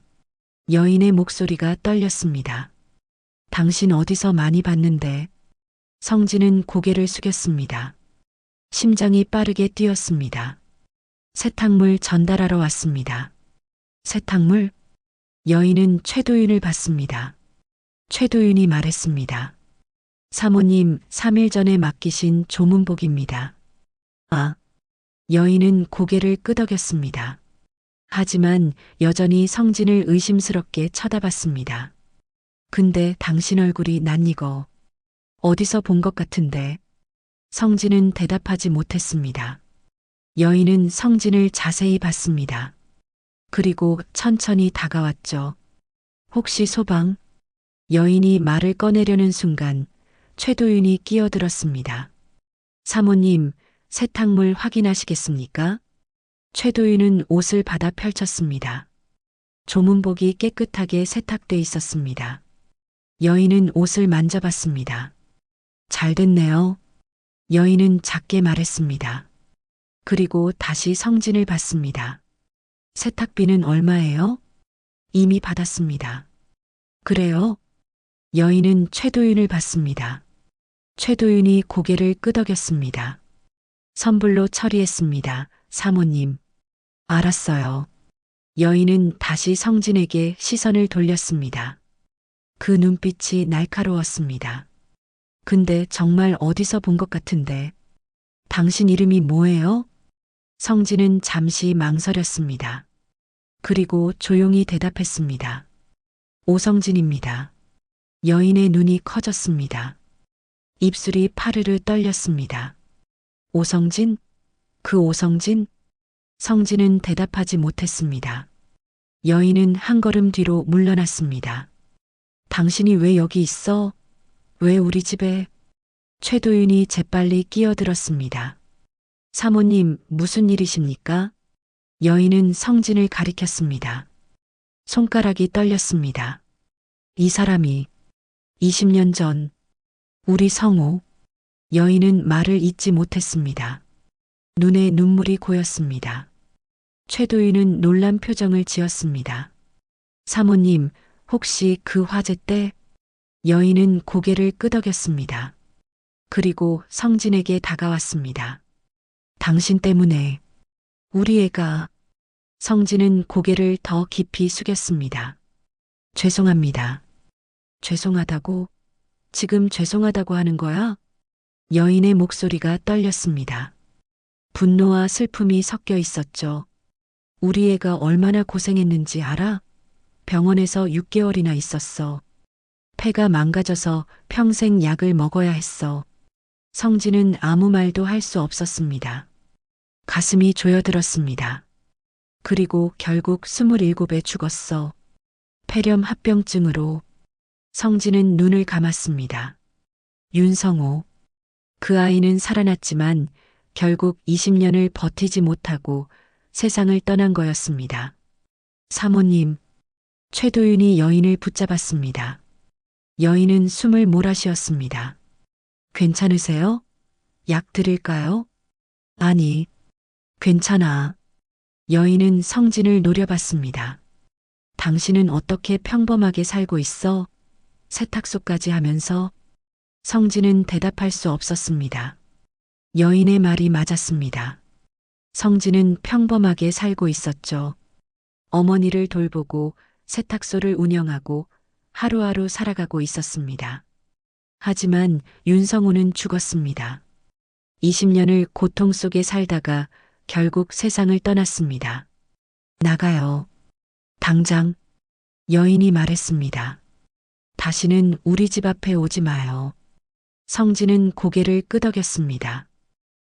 여인의 목소리가 떨렸습니다. 당신 어디서 많이 봤는데? 성진은 고개를 숙였습니다. 심장이 빠르게 뛰었습니다. 세탁물 전달하러 왔습니다. 세탁물? 여인은 최도윤을 봤습니다. 최도윤이 말했습니다. 사모님 3일 전에 맡기신 조문복입니다. 아. 여인은 고개를 끄덕였습니다. 하지만 여전히 성진을 의심스럽게 쳐다봤습니다. 근데 당신 얼굴이 낯익어. 어디서 본 것 같은데. 성진은 대답하지 못했습니다. 여인은 성진을 자세히 봤습니다. 그리고 천천히 다가왔죠. 혹시 소방? 여인이 말을 꺼내려는 순간 최도윤이 끼어들었습니다. 사모님, 세탁물 확인하시겠습니까? 최도윤은 옷을 받아 펼쳤습니다. 조문복이 깨끗하게 세탁돼 있었습니다. 여인은 옷을 만져봤습니다. 잘 됐네요. 여인은 작게 말했습니다. 그리고 다시 성진을 봤습니다. 세탁비는 얼마예요? 이미 받았습니다. 그래요? 여인은 최도윤을 봤습니다. 최도윤이 고개를 끄덕였습니다. 선불로 처리했습니다. 사모님. 알았어요. 여인은 다시 성진에게 시선을 돌렸습니다. 그 눈빛이 날카로웠습니다. 근데 정말 어디서 본 것 같은데. 당신 이름이 뭐예요? 성진은 잠시 망설였습니다. 그리고 조용히 대답했습니다. 오성진입니다. 여인의 눈이 커졌습니다. 입술이 파르르 떨렸습니다. 오성진? 그 오성진? 성진은 대답하지 못했습니다. 여인은 한 걸음 뒤로 물러났습니다. 당신이 왜 여기 있어? 왜 우리 집에? 최도윤이 재빨리 끼어들었습니다. 사모님, 무슨 일이십니까? 여인은 성진을 가리켰습니다. 손가락이 떨렸습니다. 이 사람이 20년 전 우리 성우. 여인은 말을 잇지 못했습니다. 눈에 눈물이 고였습니다. 최도윤은 놀란 표정을 지었습니다. 사모님, 혹시 그 화재 때? 여인은 고개를 끄덕였습니다. 그리고 성진에게 다가왔습니다. 당신 때문에 우리 애가. 성진은 고개를 더 깊이 숙였습니다. 죄송합니다. 죄송하다고? 지금 죄송하다고 하는 거야? 여인의 목소리가 떨렸습니다. 분노와 슬픔이 섞여 있었죠. 우리 애가 얼마나 고생했는지 알아? 병원에서 6개월이나 있었어. 폐가 망가져서 평생 약을 먹어야 했어. 성진은 아무 말도 할 수 없었습니다. 가슴이 조여들었습니다. 그리고 결국 27에 죽었어. 폐렴 합병증으로. 성진은 눈을 감았습니다. 윤성호. 그 아이는 살아났지만 결국 20년을 버티지 못하고 세상을 떠난 거였습니다. 사모님. 최도윤이 여인을 붙잡았습니다. 여인은 숨을 몰아쉬었습니다. 괜찮으세요? 약 드릴까요? 아니, 괜찮아. 여인은 성진을 노려봤습니다. 당신은 어떻게 평범하게 살고 있어? 세탁소까지 하면서. 성진은 대답할 수 없었습니다. 여인의 말이 맞았습니다. 성진은 평범하게 살고 있었죠. 어머니를 돌보고 세탁소를 운영하고 하루하루 살아가고 있었습니다. 하지만 윤성호는 죽었습니다. 20년을 고통 속에 살다가 결국 세상을 떠났습니다. 나가요. 당장. 여인이 말했습니다. 다시는 우리 집 앞에 오지 마요. 성진은 고개를 끄덕였습니다.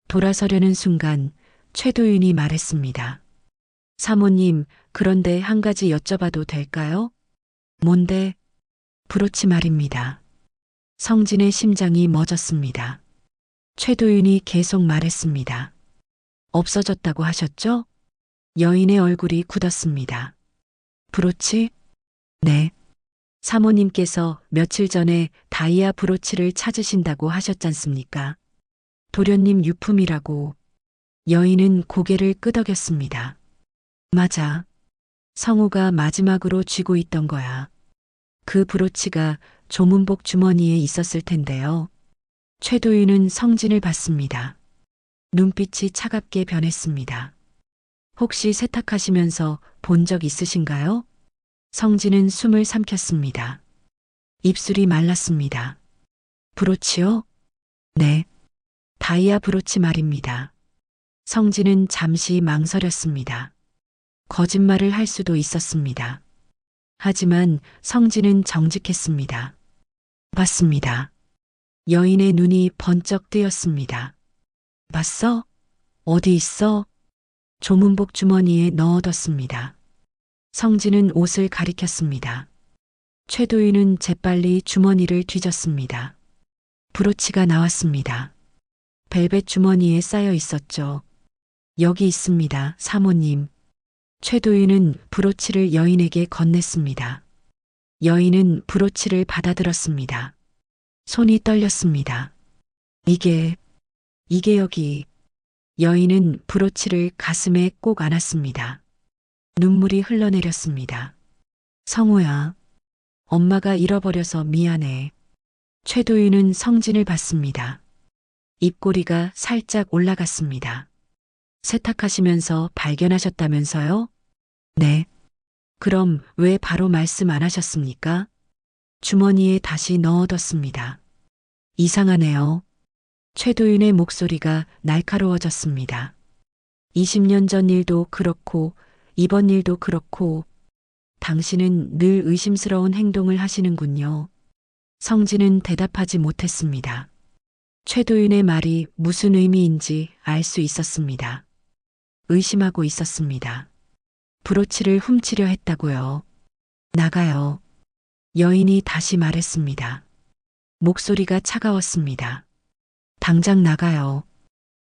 돌아서려는 순간 최도윤이 말했습니다. 사모님, 그런데 한 가지 여쭤봐도 될까요? 뭔데? 브로치 말입니다. 성진의 심장이 멎었습니다. 최도윤이 계속 말했습니다. 없어졌다고 하셨죠? 여인의 얼굴이 굳었습니다. 브로치? 네. 사모님께서 며칠 전에 다이아 브로치를 찾으신다고 하셨잖습니까? 도련님 유품이라고. 여인은 고개를 끄덕였습니다. 맞아. 성우가 마지막으로 쥐고 있던 거야. 그 브로치가 조문복 주머니에 있었을 텐데요. 최도윤은 성진을 봤습니다. 눈빛이 차갑게 변했습니다. 혹시 세탁하시면서 본 적 있으신가요? 성진은 숨을 삼켰습니다. 입술이 말랐습니다. 브로치요? 네. 다이아 브로치 말입니다. 성진은 잠시 망설였습니다. 거짓말을 할 수도 있었습니다. 하지만 성진은 정직했습니다. 봤습니다. 여인의 눈이 번쩍 뜨였습니다. 봤어? 어디 있어? 조문복 주머니에 넣어뒀습니다. 성진은 옷을 가리켰습니다. 최도윤은 재빨리 주머니를 뒤졌습니다. 브로치가 나왔습니다. 벨벳 주머니에 쌓여 있었죠. 여기 있습니다, 사모님. 최도윤은 브로치를 여인에게 건넸습니다. 여인은 브로치를 받아들었습니다. 손이 떨렸습니다. 이게 여기. 여인은 브로치를 가슴에 꼭 안았습니다. 눈물이 흘러내렸습니다. 성우야, 엄마가 잃어버려서 미안해. 최도윤은 성진을 봤습니다. 입꼬리가 살짝 올라갔습니다. 세탁하시면서 발견하셨다면서요? 네. 그럼 왜 바로 말씀 안 하셨습니까? 주머니에 다시 넣어뒀습니다. 이상하네요. 최도윤의 목소리가 날카로워졌습니다. 20년 전 일도 그렇고 이번 일도 그렇고 당신은 늘 의심스러운 행동을 하시는군요. 성진은 대답하지 못했습니다. 최도윤의 말이 무슨 의미인지 알 수 있었습니다. 의심하고 있었습니다. 브로치를 훔치려 했다고요. 나가요. 여인이 다시 말했습니다. 목소리가 차가웠습니다. 당장 나가요.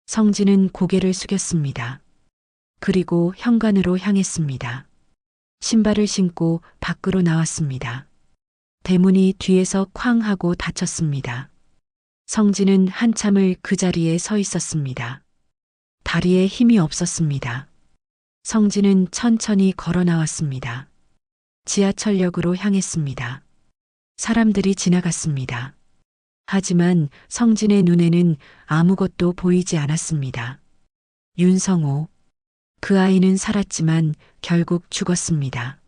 성진은 고개를 숙였습니다. 그리고 현관으로 향했습니다. 신발을 신고 밖으로 나왔습니다. 대문이 뒤에서 쾅 하고 닫혔습니다. 성진은 한참을 그 자리에 서 있었습니다. 다리에 힘이 없었습니다. 성진은 천천히 걸어 나왔습니다. 지하철역으로 향했습니다. 사람들이 지나갔습니다. 하지만 성진의 눈에는 아무것도 보이지 않았습니다. 윤성호. 그 아이는 살았지만 결국 죽었습니다.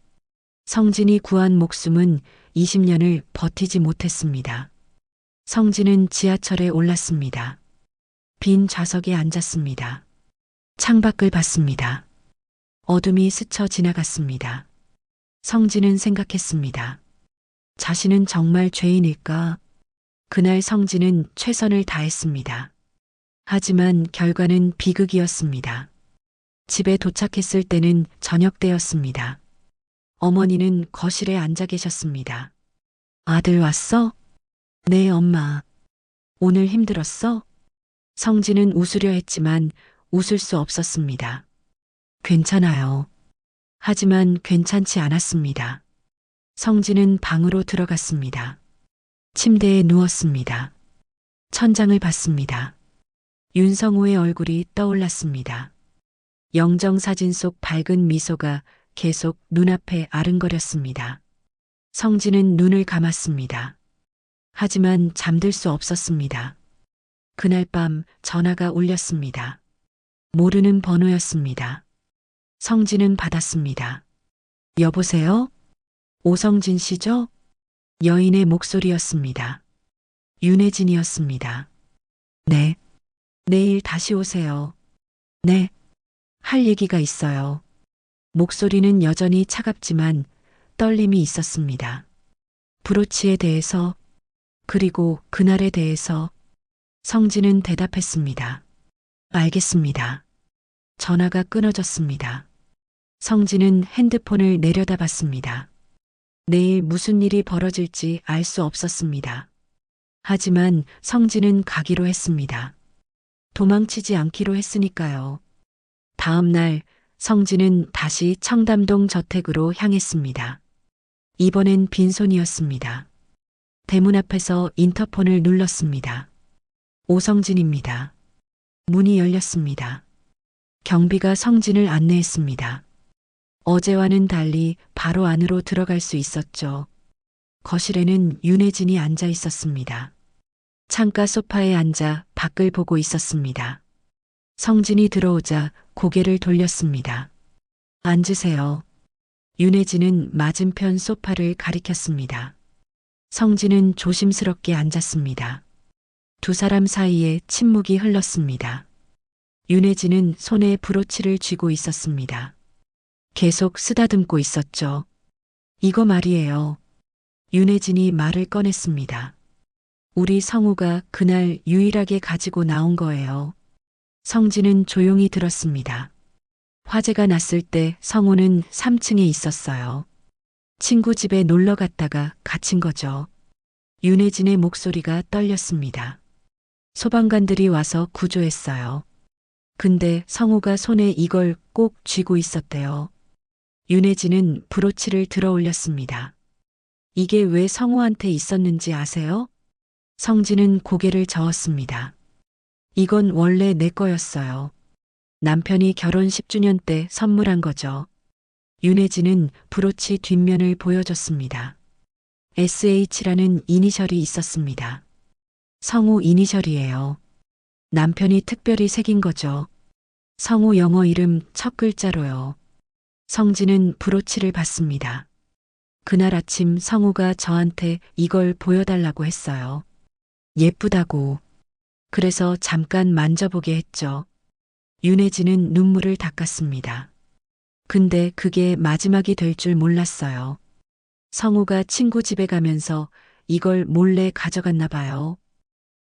성진이 구한 목숨은 20년을 버티지 못했습니다. 성진은 지하철에 올랐습니다. 빈 좌석에 앉았습니다. 창밖을 봤습니다. 어둠이 스쳐 지나갔습니다. 성진은 생각했습니다. 자신은 정말 죄인일까? 그날 성진은 최선을 다했습니다. 하지만 결과는 비극이었습니다. 집에 도착했을 때는 저녁 때였습니다. 어머니는 거실에 앉아 계셨습니다. 아들 왔어? 네, 엄마. 오늘 힘들었어? 성진은 웃으려 했지만 웃을 수 없었습니다. 괜찮아요. 하지만 괜찮지 않았습니다. 성진은 방으로 들어갔습니다. 침대에 누웠습니다. 천장을 봤습니다. 윤성호의 얼굴이 떠올랐습니다. 영정사진 속 밝은 미소가 계속 눈앞에 아른거렸습니다. 성진은 눈을 감았습니다. 하지만 잠들 수 없었습니다. 그날 밤 전화가 울렸습니다. 모르는 번호였습니다. 성진은 받았습니다. 여보세요? 오성진 씨죠? 여인의 목소리였습니다. 윤혜진이었습니다. 네. 내일 다시 오세요. 네. 할 얘기가 있어요. 목소리는 여전히 차갑지만 떨림이 있었습니다. 브로치에 대해서, 그리고 그날에 대해서. 성진은 대답했습니다. 알겠습니다. 전화가 끊어졌습니다. 성진은 핸드폰을 내려다봤습니다. 내일 무슨 일이 벌어질지 알 수 없었습니다. 하지만 성진은 가기로 했습니다. 도망치지 않기로 했으니까요. 다음 날 성진은 다시 청담동 저택으로 향했습니다. 이번엔 빈손이었습니다. 대문 앞에서 인터폰을 눌렀습니다. 오성진입니다. 문이 열렸습니다. 경비가 성진을 안내했습니다. 어제와는 달리 바로 안으로 들어갈 수 있었죠. 거실에는 윤혜진이 앉아 있었습니다. 창가 소파에 앉아 밖을 보고 있었습니다. 성진이 들어오자 고개를 돌렸습니다. 앉으세요. 윤혜진은 맞은편 소파를 가리켰습니다. 성진은 조심스럽게 앉았습니다. 두 사람 사이에 침묵이 흘렀습니다. 윤혜진은 손에 브로치를 쥐고 있었습니다. 계속 쓰다듬고 있었죠. 이거 말이에요. 윤혜진이 말을 꺼냈습니다. 우리 성우가 그날 유일하게 가지고 나온 거예요. 성진은 조용히 들었습니다. 화재가 났을 때 성우는 3층에 있었어요. 친구 집에 놀러 갔다가 갇힌 거죠. 윤혜진의 목소리가 떨렸습니다. 소방관들이 와서 구조했어요. 근데 성우가 손에 이걸 꼭 쥐고 있었대요. 윤혜진은 브로치를 들어 올렸습니다. 이게 왜 성우한테 있었는지 아세요? 성진은 고개를 저었습니다. 이건 원래 내 거였어요. 남편이 결혼 10주년 때 선물한 거죠. 윤혜진은 브로치 뒷면을 보여줬습니다. SH라는 이니셜이 있었습니다. 성우 이니셜이에요. 남편이 특별히 새긴 거죠. 성우 영어 이름 첫 글자로요. 성진은 브로치를 봤습니다. 그날 아침 성우가 저한테 이걸 보여달라고 했어요. 예쁘다고. 그래서 잠깐 만져보게 했죠. 윤혜진은 눈물을 닦았습니다. 근데 그게 마지막이 될 줄 몰랐어요. 성우가 친구 집에 가면서 이걸 몰래 가져갔나 봐요.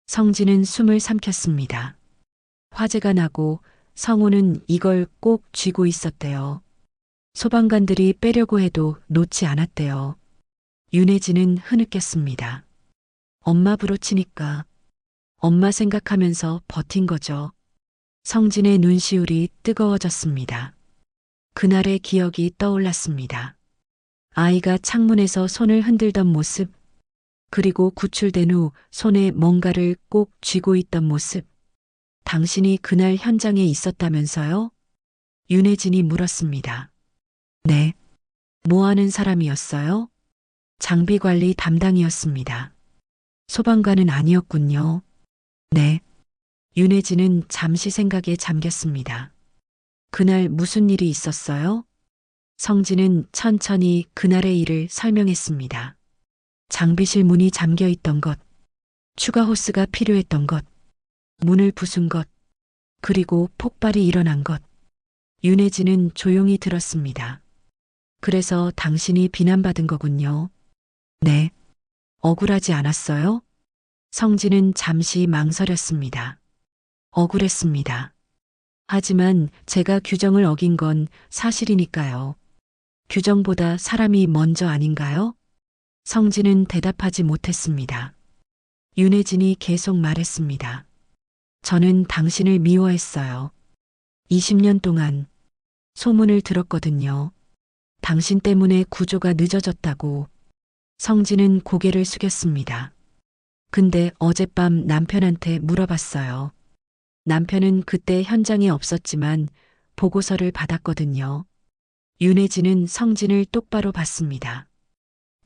성진은 숨을 삼켰습니다. 화재가 나고 성우는 이걸 꼭 쥐고 있었대요. 소방관들이 빼려고 해도 놓지 않았대요. 윤혜진은 흐느꼈습니다. 엄마 부러치니까 엄마 생각하면서 버틴 거죠. 성진의 눈시울이 뜨거워졌습니다. 그날의 기억이 떠올랐습니다. 아이가 창문에서 손을 흔들던 모습, 그리고 구출된 후 손에 뭔가를 꼭 쥐고 있던 모습. 당신이 그날 현장에 있었다면서요? 윤혜진이 물었습니다. 네. 뭐 하는 사람이었어요? 장비 관리 담당이었습니다. 소방관은 아니었군요. 네. 윤혜진은 잠시 생각에 잠겼습니다. 그날 무슨 일이 있었어요? 성진은 천천히 그날의 일을 설명했습니다. 장비실 문이 잠겨 있던 것, 추가 호스가 필요했던 것, 문을 부순 것, 그리고 폭발이 일어난 것. 윤혜진은 조용히 들었습니다. 그래서 당신이 비난받은 거군요. 네. 억울하지 않았어요? 성진은 잠시 망설였습니다. 억울했습니다. 하지만 제가 규정을 어긴 건 사실이니까요. 규정보다 사람이 먼저 아닌가요? 성진은 대답하지 못했습니다. 윤혜진이 계속 말했습니다. 저는 당신을 미워했어요. 20년 동안 소문을 들었거든요. 당신 때문에 구조가 늦어졌다고. 성진은 고개를 숙였습니다. 근데 어젯밤 남편한테 물어봤어요. 남편은 그때 현장에 없었지만 보고서를 받았거든요. 윤혜진은 성진을 똑바로 봤습니다.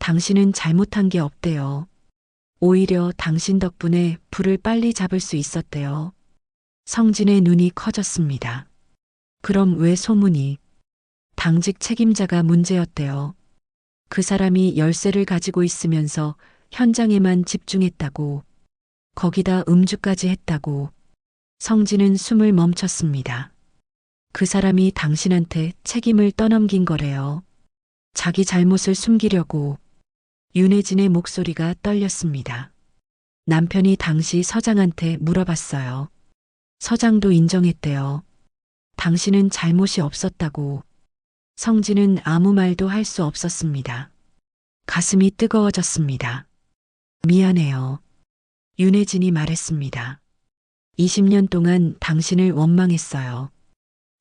당신은 잘못한 게 없대요. 오히려 당신 덕분에 불을 빨리 잡을 수 있었대요. 성진의 눈이 커졌습니다. 그럼 왜 소문이? 당직 책임자가 문제였대요. 그 사람이 열쇠를 가지고 있으면서 현장에만 집중했다고. 거기다 음주까지 했다고. 성진은 숨을 멈췄습니다. 그 사람이 당신한테 책임을 떠넘긴 거래요. 자기 잘못을 숨기려고. 윤혜진의 목소리가 떨렸습니다. 남편이 당시 서장한테 물어봤어요. 서장도 인정했대요. 당신은 잘못이 없었다고. 성진은 아무 말도 할 수 없었습니다. 가슴이 뜨거워졌습니다. 미안해요. 윤혜진이 말했습니다. 20년 동안 당신을 원망했어요.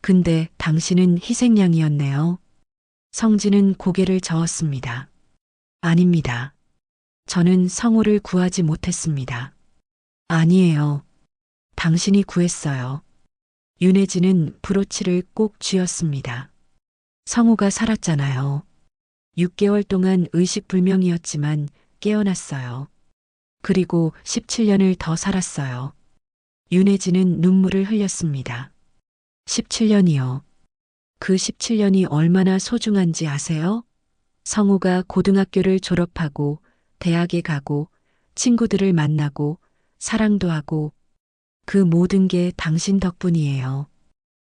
근데 당신은 희생양이었네요. 성진은 고개를 저었습니다. 아닙니다. 저는 성우를 구하지 못했습니다. 아니에요. 당신이 구했어요. 윤혜진은 브로치를 꼭 쥐었습니다. 성우가 살았잖아요. 6개월 동안 의식불명이었지만 깨어났어요. 그리고 17년을 더 살았어요. 윤혜진은 눈물을 흘렸습니다. 17년이요. 그 17년이 얼마나 소중한지 아세요? 성우가 고등학교를 졸업하고 대학에 가고 친구들을 만나고 사랑도 하고 그 모든 게 당신 덕분이에요.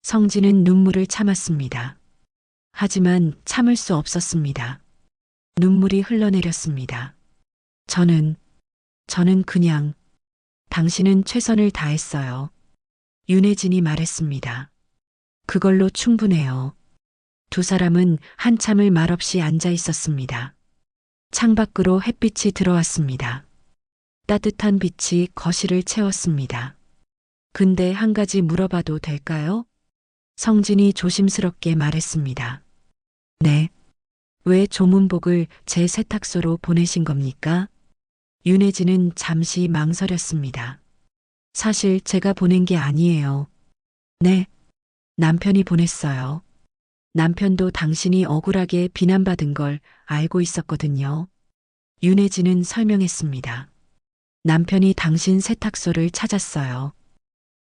성진은 눈물을 참았습니다. 하지만 참을 수 없었습니다. 눈물이 흘러내렸습니다. 저는 그냥 당신은 최선을 다했어요. 윤혜진이 말했습니다. 그걸로 충분해요. 두 사람은 한참을 말없이 앉아 있었습니다. 창밖으로 햇빛이 들어왔습니다. 따뜻한 빛이 거실을 채웠습니다. 근데 한 가지 물어봐도 될까요? 성진이 조심스럽게 말했습니다. 네. 왜 조문복을 제 세탁소로 보내신 겁니까? 윤혜진은 잠시 망설였습니다. 사실 제가 보낸 게 아니에요. 네. 남편이 보냈어요. 남편도 당신이 억울하게 비난받은 걸 알고 있었거든요. 윤혜진은 설명했습니다. 남편이 당신 세탁소를 찾았어요.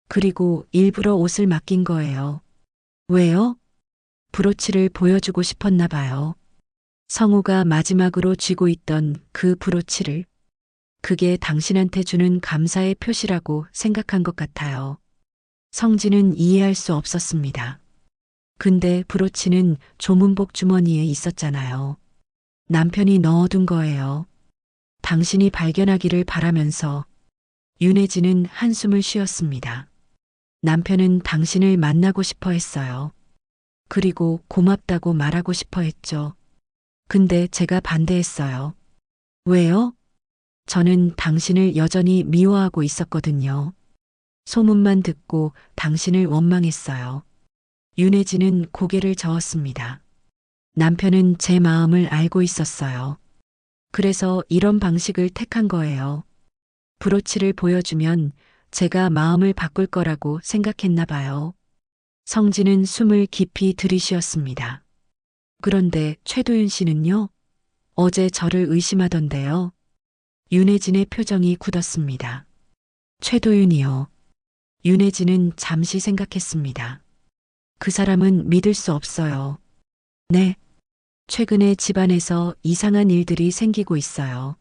그리고 일부러 옷을 맡긴 거예요. 왜요? 브로치를 보여주고 싶었나 봐요. 성우가 마지막으로 쥐고 있던 그 브로치를. 그게 당신한테 주는 감사의 표시라고 생각한 것 같아요. 성진은 이해할 수 없었습니다. 근데 브로치는 조문복 주머니에 있었잖아요. 남편이 넣어둔 거예요. 당신이 발견하기를 바라면서. 윤혜진은 한숨을 쉬었습니다. 남편은 당신을 만나고 싶어 했어요. 그리고 고맙다고 말하고 싶어 했죠. 근데 제가 반대했어요. 왜요? 저는 당신을 여전히 미워하고 있었거든요. 소문만 듣고 당신을 원망했어요. 윤혜진은 고개를 저었습니다. 남편은 제 마음을 알고 있었어요. 그래서 이런 방식을 택한 거예요. 브로치를 보여주면 제가 마음을 바꿀 거라고 생각했나 봐요. 성진은 숨을 깊이 들이쉬었습니다. 그런데 최도윤 씨는요? 어제 저를 의심하던데요. 윤혜진의 표정이 굳었습니다. 최도윤이요. 윤혜진은 잠시 생각했습니다. 그 사람은 믿을 수 없어요. 네. 최근에 집안에서 이상한 일들이 생기고 있어요.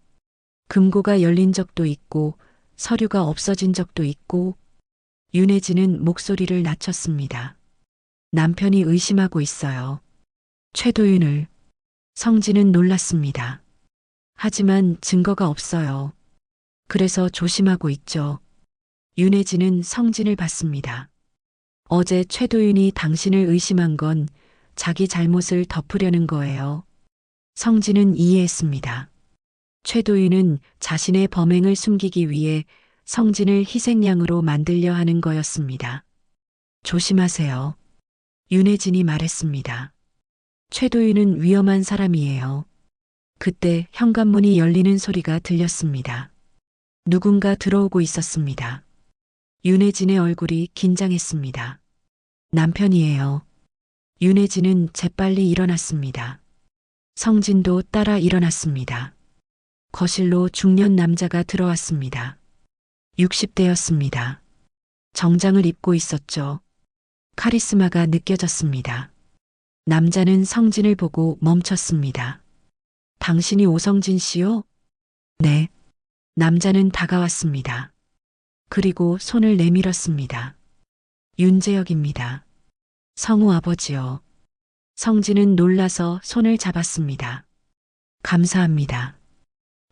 금고가 열린 적도 있고 서류가 없어진 적도 있고. 윤혜진은 목소리를 낮췄습니다. 남편이 의심하고 있어요. 최도윤을. 성진은 놀랐습니다. 하지만 증거가 없어요. 그래서 조심하고 있죠. 윤혜진은 성진을 봤습니다. 어제 최도윤이 당신을 의심한 건 자기 잘못을 덮으려는 거예요. 성진은 이해했습니다. 최도윤은 자신의 범행을 숨기기 위해 성진을 희생양으로 만들려 하는 거였습니다. 조심하세요. 윤혜진이 말했습니다. 최도윤은 위험한 사람이에요. 그때 현관문이 열리는 소리가 들렸습니다. 누군가 들어오고 있었습니다. 윤혜진의 얼굴이 긴장했습니다. 남편이에요. 윤혜진은 재빨리 일어났습니다. 성진도 따라 일어났습니다. 거실로 중년 남자가 들어왔습니다. 60대였습니다. 정장을 입고 있었죠. 카리스마가 느껴졌습니다. 남자는 성진을 보고 멈췄습니다. 당신이 오성진 씨요? 네. 남자는 다가왔습니다. 그리고 손을 내밀었습니다. 윤재혁입니다. 성우 아버지요. 성진은 놀라서 손을 잡았습니다. 감사합니다.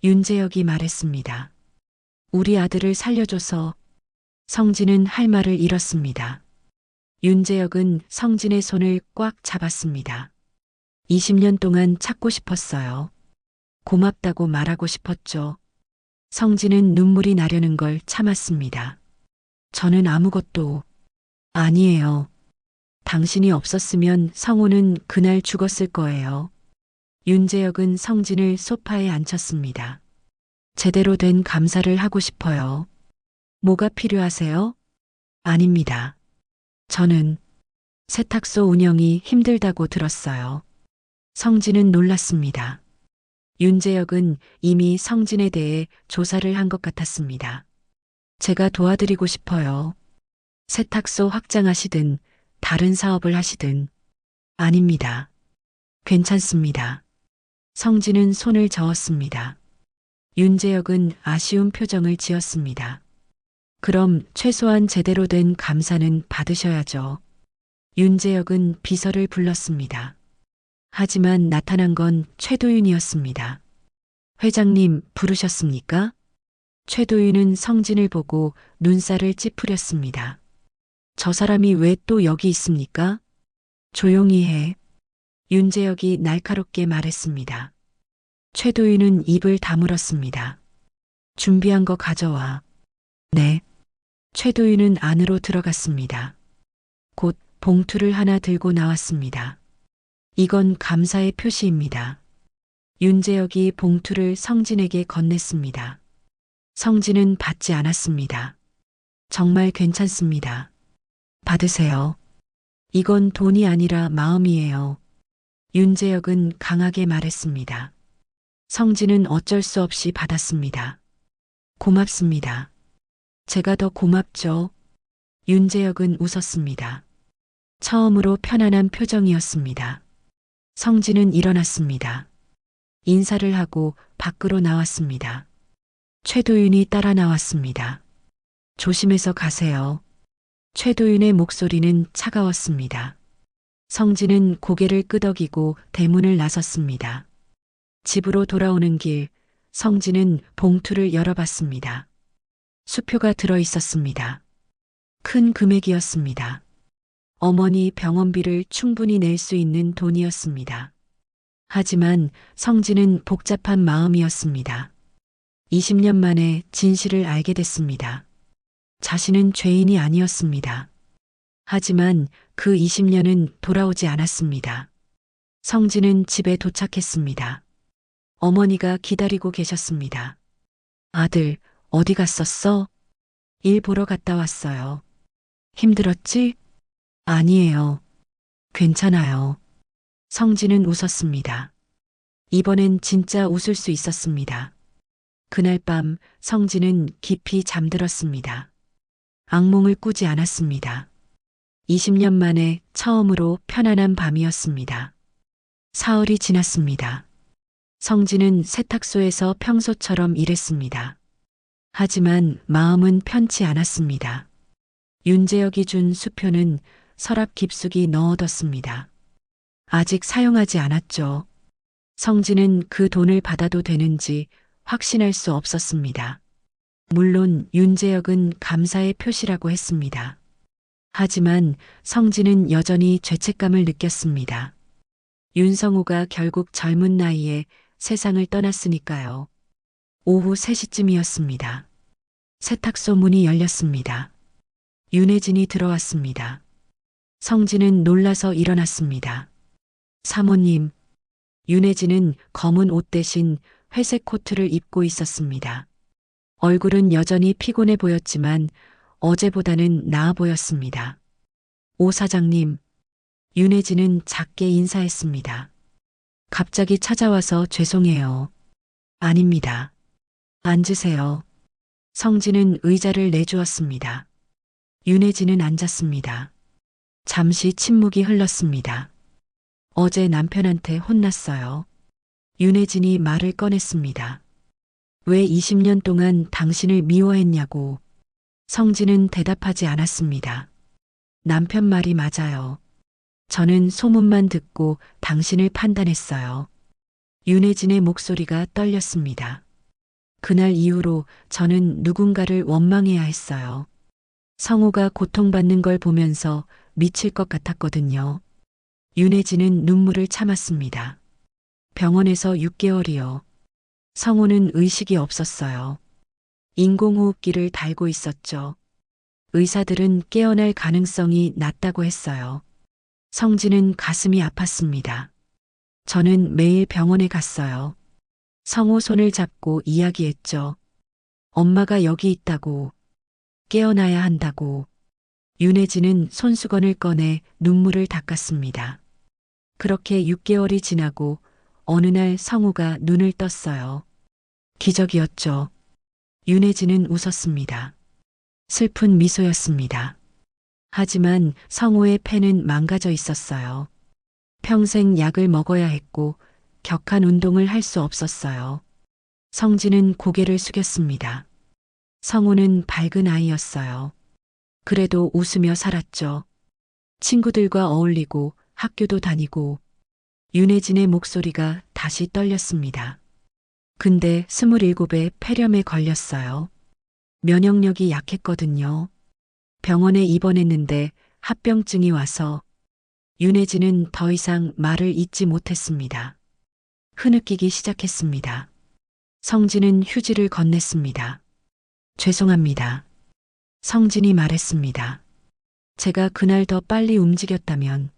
윤재혁이 말했습니다. 우리 아들을 살려줘서. 성진은 할 말을 잃었습니다. 윤재혁은 성진의 손을 꽉 잡았습니다. 20년 동안 찾고 싶었어요. 고맙다고 말하고 싶었죠. 성진은 눈물이 나려는 걸 참았습니다. 저는 아무것도. 아니에요. 당신이 없었으면 성우는 그날 죽었을 거예요. 윤재혁은 성진을 소파에 앉혔습니다. 제대로 된 감사를 하고 싶어요. 뭐가 필요하세요? 아닙니다. 저는 세탁소 운영이 힘들다고 들었어요. 성진은 놀랐습니다. 윤재혁은 이미 성진에 대해 조사를 한 것 같았습니다. 제가 도와드리고 싶어요. 세탁소 확장하시든 다른 사업을 하시든. 아닙니다. 괜찮습니다. 성진은 손을 저었습니다. 윤재혁은 아쉬운 표정을 지었습니다. 그럼 최소한 제대로 된 감사는 받으셔야죠. 윤재혁은 비서를 불렀습니다. 하지만 나타난 건 최도윤이었습니다. 회장님 부르셨습니까? 최도윤은 성진을 보고 눈살을 찌푸렸습니다. 저 사람이 왜 또 여기 있습니까? 조용히 해. 윤재혁이 날카롭게 말했습니다. 최도윤은 입을 다물었습니다. 준비한 거 가져와. 네. 최도윤은 안으로 들어갔습니다. 곧 봉투를 하나 들고 나왔습니다. 이건 감사의 표시입니다. 윤재혁이 봉투를 성진에게 건넸습니다. 성진은 받지 않았습니다. 정말 괜찮습니다. 받으세요. 이건 돈이 아니라 마음이에요. 윤재혁은 강하게 말했습니다. 성진은 어쩔 수 없이 받았습니다. 고맙습니다. 제가 더 고맙죠. 윤재혁은 웃었습니다. 처음으로 편안한 표정이었습니다. 성진은 일어났습니다. 인사를 하고 밖으로 나왔습니다. 최도윤이 따라 나왔습니다. 조심해서 가세요. 최도윤의 목소리는 차가웠습니다. 성진은 고개를 끄덕이고 대문을 나섰습니다. 집으로 돌아오는 길, 성진은 봉투를 열어봤습니다. 수표가 들어 있었습니다. 큰 금액이었습니다. 어머니 병원비를 충분히 낼 수 있는 돈이었습니다. 하지만 성진은 복잡한 마음이었습니다. 20년 만에 진실을 알게 됐습니다. 자신은 죄인이 아니었습니다. 하지만 그 20년은 돌아오지 않았습니다. 성진은 집에 도착했습니다. 어머니가 기다리고 계셨습니다. 아들, 어디 갔었어? 일 보러 갔다 왔어요. 힘들었지? 아니에요. 괜찮아요. 성진은 웃었습니다. 이번엔 진짜 웃을 수 있었습니다. 그날 밤 성진은 깊이 잠들었습니다. 악몽을 꾸지 않았습니다. 20년 만에 처음으로 편안한 밤이었습니다. 사흘이 지났습니다. 성진은 세탁소에서 평소처럼 일했습니다. 하지만 마음은 편치 않았습니다. 윤재혁이 준 수표는 서랍 깊숙이 넣어뒀습니다. 아직 사용하지 않았죠. 성진은 그 돈을 받아도 되는지 확신할 수 없었습니다. 물론 윤재혁은 감사의 표시라고 했습니다. 하지만 성진은 여전히 죄책감을 느꼈습니다. 윤성우가 결국 젊은 나이에 세상을 떠났으니까요. 오후 3시쯤이었습니다. 세탁소 문이 열렸습니다. 윤혜진이 들어왔습니다. 성진은 놀라서 일어났습니다. 사모님, 윤혜진은 검은 옷 대신 회색 코트를 입고 있었습니다. 얼굴은 여전히 피곤해 보였지만 어제보다는 나아 보였습니다. 오 사장님, 윤혜진은 작게 인사했습니다. 갑자기 찾아와서 죄송해요. 아닙니다. 앉으세요. 성진은 의자를 내주었습니다. 윤혜진은 앉았습니다. 잠시 침묵이 흘렀습니다. 어제 남편한테 혼났어요. 윤혜진이 말을 꺼냈습니다. 왜 20년 동안 당신을 미워했냐고. 성진은 대답하지 않았습니다. 남편 말이 맞아요. 저는 소문만 듣고 당신을 판단했어요. 윤혜진의 목소리가 떨렸습니다. 그날 이후로 저는 누군가를 원망해야 했어요. 성우가 고통받는 걸 보면서 미칠 것 같았거든요. 윤혜진은 눈물을 참았습니다. 병원에서 6개월이요. 성우는 의식이 없었어요. 인공호흡기를 달고 있었죠. 의사들은 깨어날 가능성이 낮다고 했어요. 성진은 가슴이 아팠습니다. 저는 매일 병원에 갔어요. 성우 손을 잡고 이야기했죠. 엄마가 여기 있다고. 깨어나야 한다고. 윤혜진은 손수건을 꺼내 눈물을 닦았습니다. 그렇게 6개월이 지나고 어느 날 성우가 눈을 떴어요. 기적이었죠. 윤혜진은 웃었습니다. 슬픈 미소였습니다. 하지만 성우의 폐는 망가져 있었어요. 평생 약을 먹어야 했고 격한 운동을 할 수 없었어요. 성진은 고개를 숙였습니다. 성우는 밝은 아이였어요. 그래도 웃으며 살았죠. 친구들과 어울리고 학교도 다니고. 윤혜진의 목소리가 다시 떨렸습니다. 근데 27에 폐렴에 걸렸어요. 면역력이 약했거든요. 병원에 입원했는데 합병증이 와서. 윤혜진은 더 이상 말을 잇지 못했습니다. 흐느끼기 시작했습니다. 성진은 휴지를 건넸습니다. 죄송합니다. 성진이 말했습니다. 제가 그날 더 빨리 움직였다면.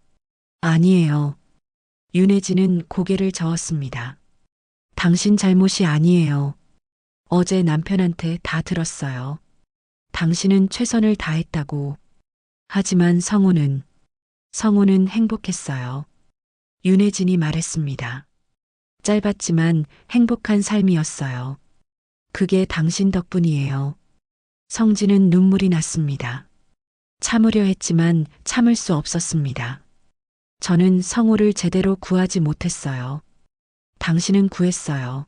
아니에요. 윤혜진은 고개를 저었습니다. 당신 잘못이 아니에요. 어제 남편한테 다 들었어요. 당신은 최선을 다했다고. 하지만 성우는 행복했어요. 윤혜진이 말했습니다. 짧았지만 행복한 삶이었어요. 그게 당신 덕분이에요. 성진은 눈물이 났습니다. 참으려 했지만 참을 수 없었습니다. 저는 성우를 제대로 구하지 못했어요. 당신은 구했어요.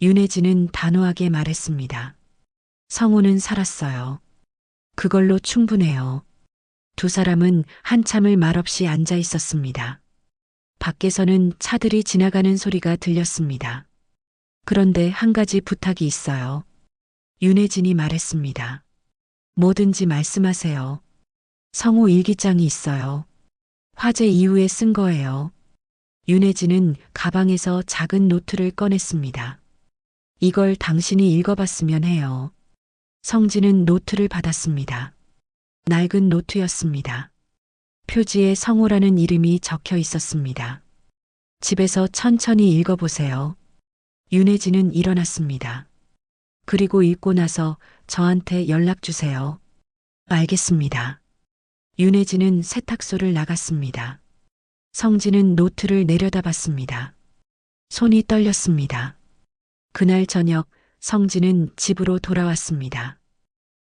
윤혜진은 단호하게 말했습니다. 성우는 살았어요. 그걸로 충분해요. 두 사람은 한참을 말없이 앉아 있었습니다. 밖에서는 차들이 지나가는 소리가 들렸습니다. 그런데 한 가지 부탁이 있어요. 윤혜진이 말했습니다. 뭐든지 말씀하세요. 성우 일기장이 있어요. 화재 이후에 쓴 거예요. 윤혜진은 가방에서 작은 노트를 꺼냈습니다. 이걸 당신이 읽어봤으면 해요. 성진은 노트를 받았습니다. 낡은 노트였습니다. 표지에 성우라는 이름이 적혀 있었습니다. 집에서 천천히 읽어보세요. 윤혜진은 일어났습니다. 그리고 읽고 나서 저한테 연락 주세요. 알겠습니다. 윤혜진은 세탁소를 나갔습니다. 성진은 노트를 내려다봤습니다. 손이 떨렸습니다. 그날 저녁 성진은 집으로 돌아왔습니다.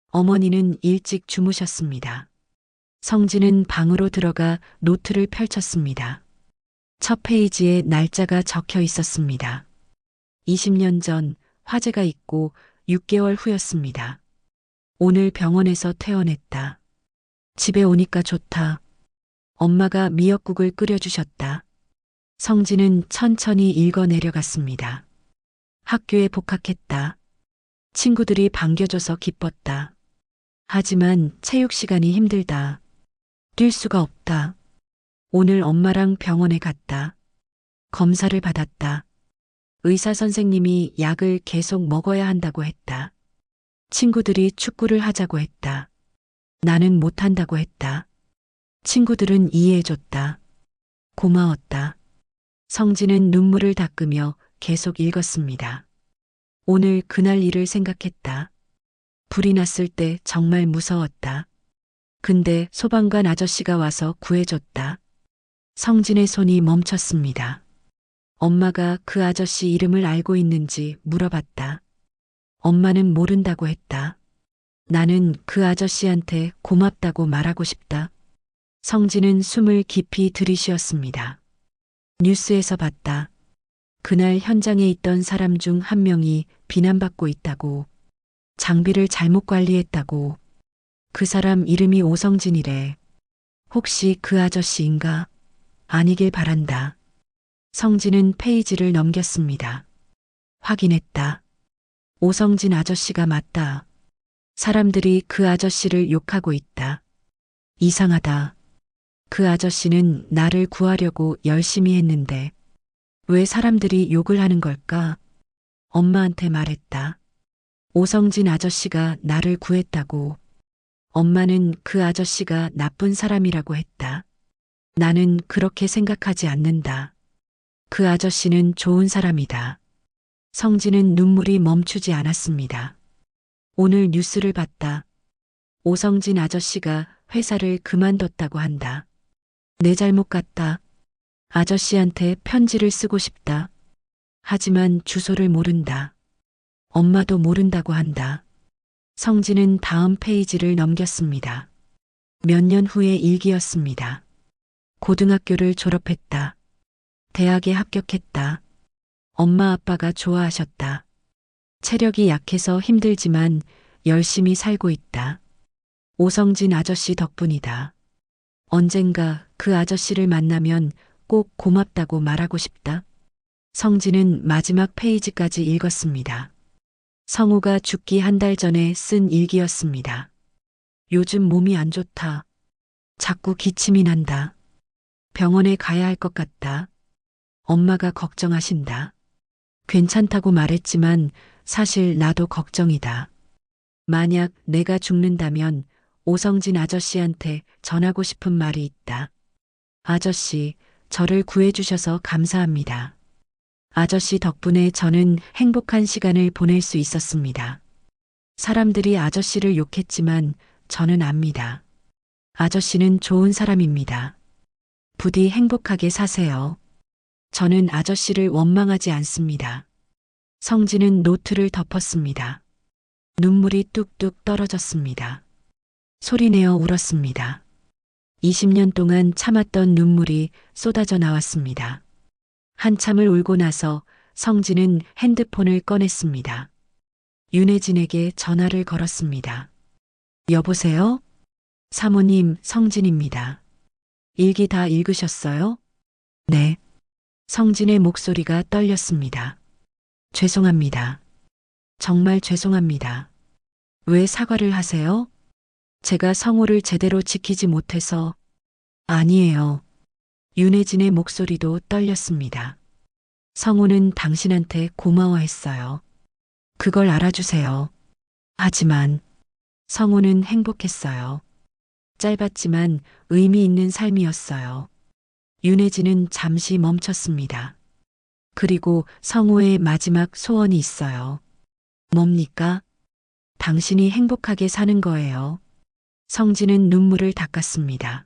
어머니는 일찍 주무셨습니다. 성진은 방으로 들어가 노트를 펼쳤습니다. 첫 페이지에 날짜가 적혀 있었습니다. 20년 전 화재가 있고 6개월 후였습니다. 오늘 병원에서 퇴원했다. 집에 오니까 좋다. 엄마가 미역국을 끓여주셨다. 성진은 천천히 읽어 내려갔습니다. 학교에 복학했다. 친구들이 반겨줘서 기뻤다. 하지만 체육 시간이 힘들다. 뛸 수가 없다. 오늘 엄마랑 병원에 갔다. 검사를 받았다. 의사 선생님이 약을 계속 먹어야 한다고 했다. 친구들이 축구를 하자고 했다. 나는 못한다고 했다. 친구들은 이해해줬다. 고마웠다. 성진은 눈물을 닦으며 계속 읽었습니다. 오늘 그날 일을 생각했다. 불이 났을 때 정말 무서웠다. 근데 소방관 아저씨가 와서 구해줬다. 성진의 손이 멈췄습니다. 엄마가 그 아저씨 이름을 알고 있는지 물어봤다. 엄마는 모른다고 했다. 나는 그 아저씨한테 고맙다고 말하고 싶다. 성진은 숨을 깊이 들이쉬었습니다. 뉴스에서 봤다. 그날 현장에 있던 사람 중 한 명이 비난받고 있다고. 장비를 잘못 관리했다고. 그 사람 이름이 오성진이래. 혹시 그 아저씨인가? 아니길 바란다. 성진은 페이지를 넘겼습니다. 확인했다. 오성진 아저씨가 맞다. 사람들이 그 아저씨를 욕하고 있다. 이상하다. 그 아저씨는 나를 구하려고 열심히 했는데 왜 사람들이 욕을 하는 걸까? 엄마한테 말했다. 오성진 아저씨가 나를 구했다고. 엄마는 그 아저씨가 나쁜 사람이라고 했다. 나는 그렇게 생각하지 않는다. 그 아저씨는 좋은 사람이다. 성진은 눈물이 멈추지 않았습니다. 오늘 뉴스를 봤다. 오성진 아저씨가 회사를 그만뒀다고 한다. 내 잘못 같다. 아저씨한테 편지를 쓰고 싶다. 하지만 주소를 모른다. 엄마도 모른다고 한다. 성진은 다음 페이지를 넘겼습니다. 몇 년 후의 일기였습니다. 고등학교를 졸업했다. 대학에 합격했다. 엄마 아빠가 좋아하셨다. 체력이 약해서 힘들지만 열심히 살고 있다. 오성진 아저씨 덕분이다. 언젠가 그 아저씨를 만나면 꼭 고맙다고 말하고 싶다. 성진은 마지막 페이지까지 읽었습니다. 성우가 죽기 한 달 전에 쓴 일기였습니다. 요즘 몸이 안 좋다. 자꾸 기침이 난다. 병원에 가야 할 것 같다. 엄마가 걱정하신다. 괜찮다고 말했지만 사실 나도 걱정이다. 만약 내가 죽는다면 오성진 아저씨한테 전하고 싶은 말이 있다. 아저씨, 저를 구해주셔서 감사합니다. 아저씨 덕분에 저는 행복한 시간을 보낼 수 있었습니다. 사람들이 아저씨를 욕했지만 저는 압니다. 아저씨는 좋은 사람입니다. 부디 행복하게 사세요. 저는 아저씨를 원망하지 않습니다. 성진은 노트를 덮었습니다. 눈물이 뚝뚝 떨어졌습니다. 소리내어 울었습니다. 20년 동안 참았던 눈물이 쏟아져 나왔습니다. 한참을 울고 나서 성진은 핸드폰을 꺼냈습니다. 윤혜진에게 전화를 걸었습니다. 여보세요? 사모님, 성진입니다. 일기 다 읽으셨어요? 네. 성진의 목소리가 떨렸습니다. 죄송합니다. 정말 죄송합니다. 왜 사과를 하세요? 제가 성호를 제대로 지키지 못해서. 아니에요. 윤혜진의 목소리도 떨렸습니다. 성호는 당신한테 고마워했어요. 그걸 알아주세요. 하지만 성호는 행복했어요. 짧았지만 의미 있는 삶이었어요. 윤혜진은 잠시 멈췄습니다. 그리고 성호의 마지막 소원이 있어요. 뭡니까? 당신이 행복하게 사는 거예요. 성진은 눈물을 닦았습니다.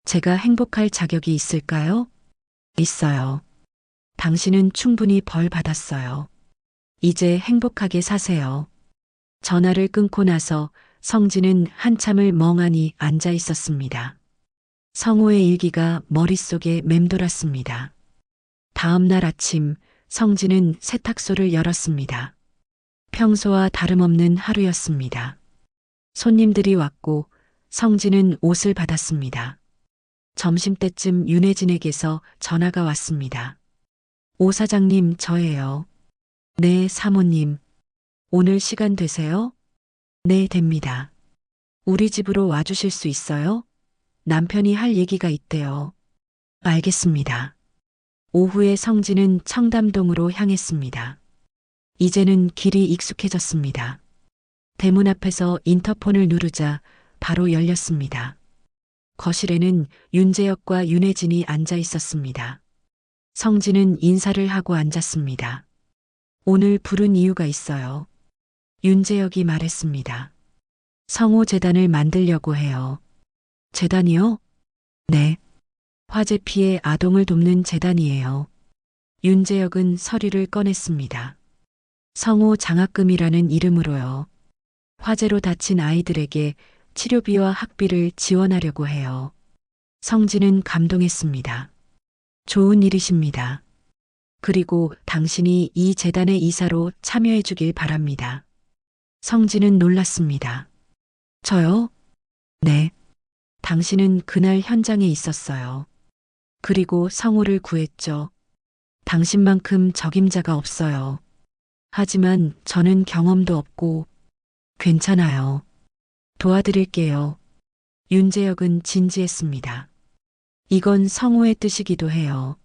제가 행복할 자격이 있을까요? 있어요. 당신은 충분히 벌 받았어요. 이제 행복하게 사세요. 전화를 끊고 나서 성진은 한참을 멍하니 앉아 있었습니다. 성호의 일기가 머릿속에 맴돌았습니다. 다음 날 아침 성진은 세탁소를 열었습니다. 평소와 다름없는 하루였습니다. 손님들이 왔고 성진은 옷을 받았습니다. 점심때쯤 윤혜진에게서 전화가 왔습니다. 오 사장님, 저예요. 네, 사모님. 오늘 시간 되세요? 네, 됩니다. 우리 집으로 와주실 수 있어요? 남편이 할 얘기가 있대요. 알겠습니다. 오후에 성진은 청담동으로 향했습니다. 이제는 길이 익숙해졌습니다. 대문 앞에서 인터폰을 누르자 바로 열렸습니다. 거실에는 윤재혁과 윤혜진이 앉아 있었습니다. 성진은 인사를 하고 앉았습니다. 오늘 부른 이유가 있어요. 윤재혁이 말했습니다. 성호 재단을 만들려고 해요. 재단이요? 네. 화재 피해 아동을 돕는 재단이에요. 윤재혁은 서류를 꺼냈습니다. 성호 장학금이라는 이름으로요. 화재로 다친 아이들에게 치료비와 학비를 지원하려고 해요. 성진은 감동했습니다. 좋은 일이십니다. 그리고 당신이 이 재단의 이사로 참여해 주길 바랍니다. 성진은 놀랐습니다. 저요? 네. 당신은 그날 현장에 있었어요. 그리고 성호를 구했죠. 당신만큼 적임자가 없어요. 하지만 저는 경험도 없고 괜찮아요. 도와드릴게요. 윤재혁은 진지했습니다. 이건 성호의 뜻이기도 해요.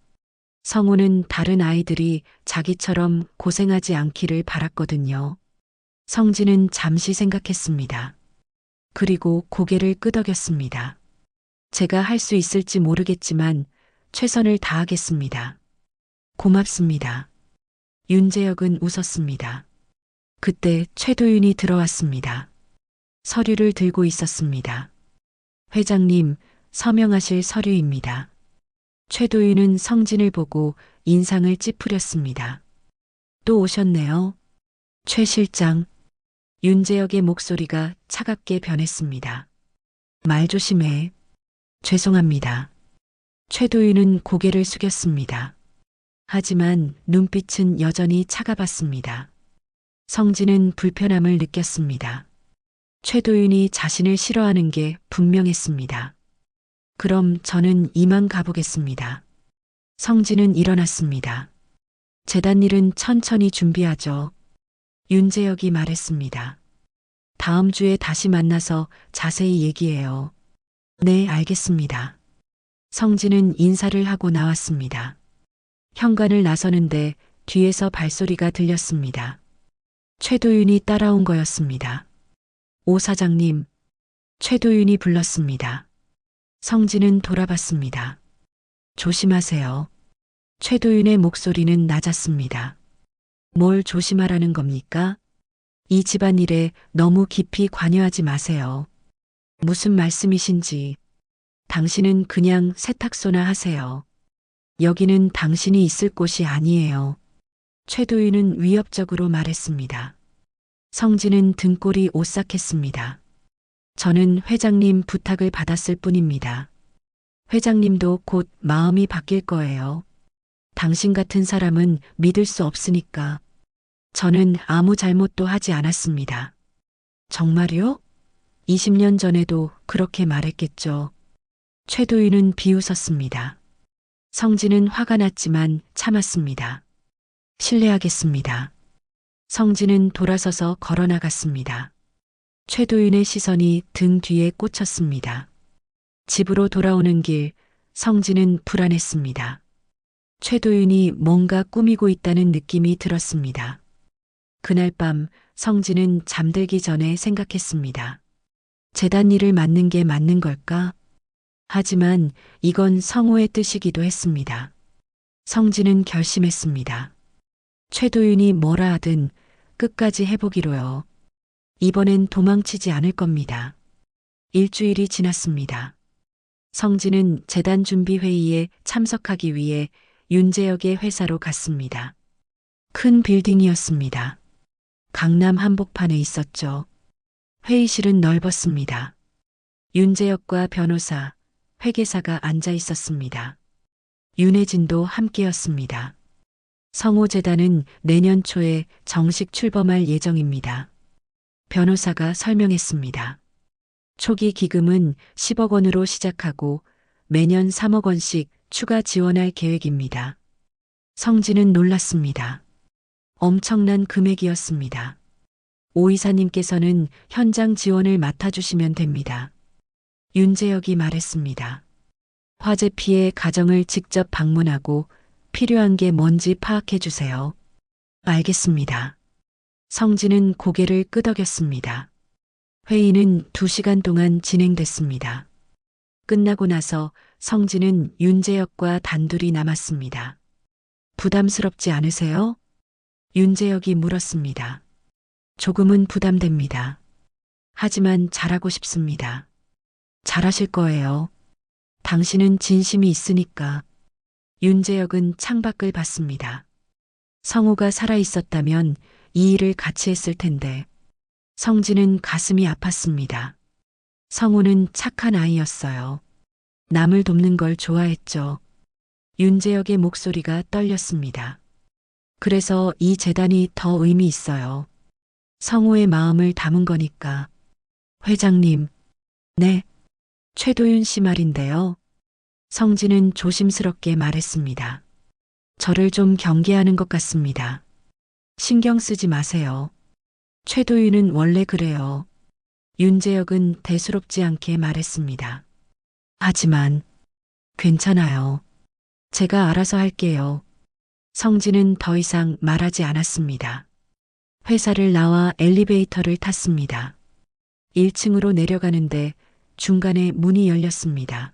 성호는 다른 아이들이 자기처럼 고생하지 않기를 바랐거든요. 성진은 잠시 생각했습니다. 그리고 고개를 끄덕였습니다. 제가 할 수 있을지 모르겠지만 최선을 다하겠습니다. 고맙습니다. 윤재혁은 웃었습니다. 그때 최도윤이 들어왔습니다. 서류를 들고 있었습니다. 회장님, 서명하실 서류입니다. 최도윤은 성진을 보고 인상을 찌푸렸습니다. 또 오셨네요. 최 실장. 윤재혁의 목소리가 차갑게 변했습니다. 말 조심해. 죄송합니다. 최도윤은 고개를 숙였습니다. 하지만 눈빛은 여전히 차가웠습니다. 성진은 불편함을 느꼈습니다. 최도윤이 자신을 싫어하는 게 분명했습니다. 그럼 저는 이만 가보겠습니다. 성진은 일어났습니다. 재단 일은 천천히 준비하죠. 윤재혁이 말했습니다. 다음 주에 다시 만나서 자세히 얘기해요. 네, 알겠습니다. 성진은 인사를 하고 나왔습니다. 현관을 나서는데 뒤에서 발소리가 들렸습니다. 최도윤이 따라온 거였습니다. 오 사장님. 최도윤이 불렀습니다. 성진은 돌아봤습니다. 조심하세요. 최도윤의 목소리는 낮았습니다. 뭘 조심하라는 겁니까? 이 집안일에 너무 깊이 관여하지 마세요. 무슨 말씀이신지. 당신은 그냥 세탁소나 하세요. 여기는 당신이 있을 곳이 아니에요. 최도윤은 위협적으로 말했습니다. 성진은 등골이 오싹했습니다. 저는 회장님 부탁을 받았을 뿐입니다. 회장님도 곧 마음이 바뀔 거예요. 당신 같은 사람은 믿을 수 없으니까. 저는 아무 잘못도 하지 않았습니다. 정말요? 20년 전에도 그렇게 말했겠죠. 최도윤은 비웃었습니다. 성진은 화가 났지만 참았습니다. 실례하겠습니다. 성진은 돌아서서 걸어 나갔습니다. 최도윤의 시선이 등 뒤에 꽂혔습니다. 집으로 돌아오는 길, 성진은 불안했습니다. 최도윤이 뭔가 꾸미고 있다는 느낌이 들었습니다. 그날 밤 성진은 잠들기 전에 생각했습니다. 재단 일을 맡는 게 맞는 걸까? 하지만 이건 성호의 뜻이기도 했습니다. 성진은 결심했습니다. 최도윤이 뭐라 하든 끝까지 해보기로요. 이번엔 도망치지 않을 겁니다. 일주일이 지났습니다. 성진은 재단 준비 회의에 참석하기 위해 윤재혁의 회사로 갔습니다. 큰 빌딩이었습니다. 강남 한복판에 있었죠. 회의실은 넓었습니다. 윤재혁과 변호사, 회계사가 앉아 있었습니다. 윤혜진도 함께였습니다. 성호재단은 내년 초에 정식 출범할 예정입니다. 변호사가 설명했습니다. 초기 기금은 10억 원으로 시작하고 매년 3억 원씩 추가 지원할 계획입니다. 성진은 놀랐습니다. 엄청난 금액이었습니다. 오 이사님께서는 현장 지원을 맡아주시면 됩니다. 윤재혁이 말했습니다. 화재 피해 가정을 직접 방문하고 필요한 게 뭔지 파악해 주세요. 알겠습니다. 성진은 고개를 끄덕였습니다. 회의는 2시간 동안 진행됐습니다. 끝나고 나서 성진은 윤재혁과 단둘이 남았습니다. 부담스럽지 않으세요? 윤재혁이 물었습니다. 조금은 부담됩니다. 하지만 잘하고 싶습니다. 잘하실 거예요. 당신은 진심이 있으니까. 윤재혁은 창밖을 봤습니다. 성호가 살아 있었다면 이 일을 같이 했을 텐데. 성진은 가슴이 아팠습니다. 성호는 착한 아이였어요. 남을 돕는 걸 좋아했죠. 윤재혁의 목소리가 떨렸습니다. 그래서 이 재단이 더 의미 있어요. 성호의 마음을 담은 거니까. 회장님. 네. 최도윤 씨 말인데요. 성진은 조심스럽게 말했습니다. 저를 좀 경계하는 것 같습니다. 신경 쓰지 마세요. 최도윤은 원래 그래요. 윤재혁은 대수롭지 않게 말했습니다. 하지만 괜찮아요. 제가 알아서 할게요. 성진은 더 이상 말하지 않았습니다. 회사를 나와 엘리베이터를 탔습니다. 1층으로 내려가는데 중간에 문이 열렸습니다.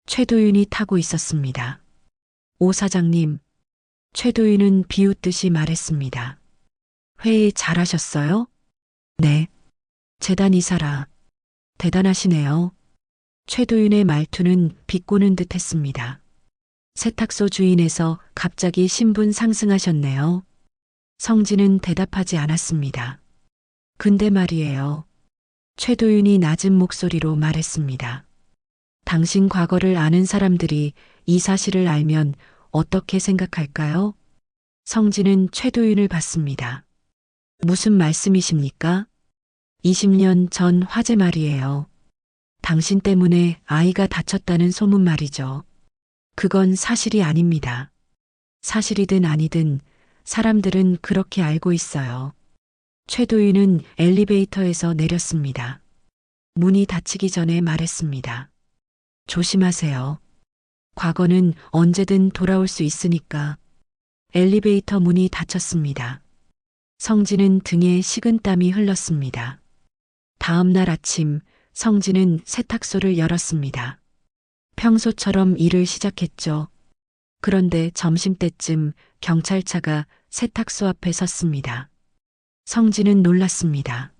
최도윤이 타고 있었습니다. 오 사장님. 최도윤은 비웃듯이 말했습니다. 회의 잘하셨어요? 네. 재단 이사라. 대단하시네요. 최도윤의 말투는 비꼬는 듯 했습니다. 세탁소 주인에서 갑자기 신분 상승하셨네요. 성진은 대답하지 않았습니다. 근데 말이에요. 최도윤이 낮은 목소리로 말했습니다. 당신 과거를 아는 사람들이 이 사실을 알면 어떻게 생각할까요? 성진은 최도윤을 봤습니다. 무슨 말씀이십니까? 20년 전 화재 말이에요. 당신 때문에 아이가 다쳤다는 소문 말이죠. 그건 사실이 아닙니다. 사실이든 아니든 사람들은 그렇게 알고 있어요. 최도윤은 엘리베이터에서 내렸습니다. 문이 닫히기 전에 말했습니다. 조심하세요. 과거는 언제든 돌아올 수 있으니까. 엘리베이터 문이 닫혔습니다. 성진은 등에 식은땀이 흘렀습니다. 다음 날 아침 성진은 세탁소를 열었습니다. 평소처럼 일을 시작했죠. 그런데 점심때쯤 경찰차가 세탁소 앞에 섰습니다. 성진은 놀랐습니다.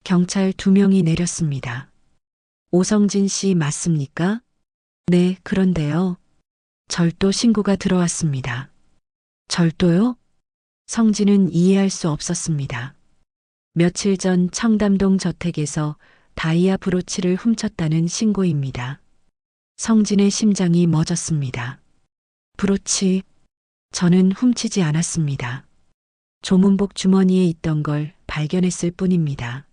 경찰 2명이 내렸습니다. 오성진 씨 맞습니까? 네, 그런데요. 절도 신고가 들어왔습니다. 절도요? 성진은 이해할 수 없었습니다. 며칠 전 청담동 저택에서 다이아 브로치를 훔쳤다는 신고입니다. 성진의 심장이 멎었습니다. 브로치, 저는 훔치지 않았습니다. 조문복 주머니에 있던 걸 발견했을 뿐입니다.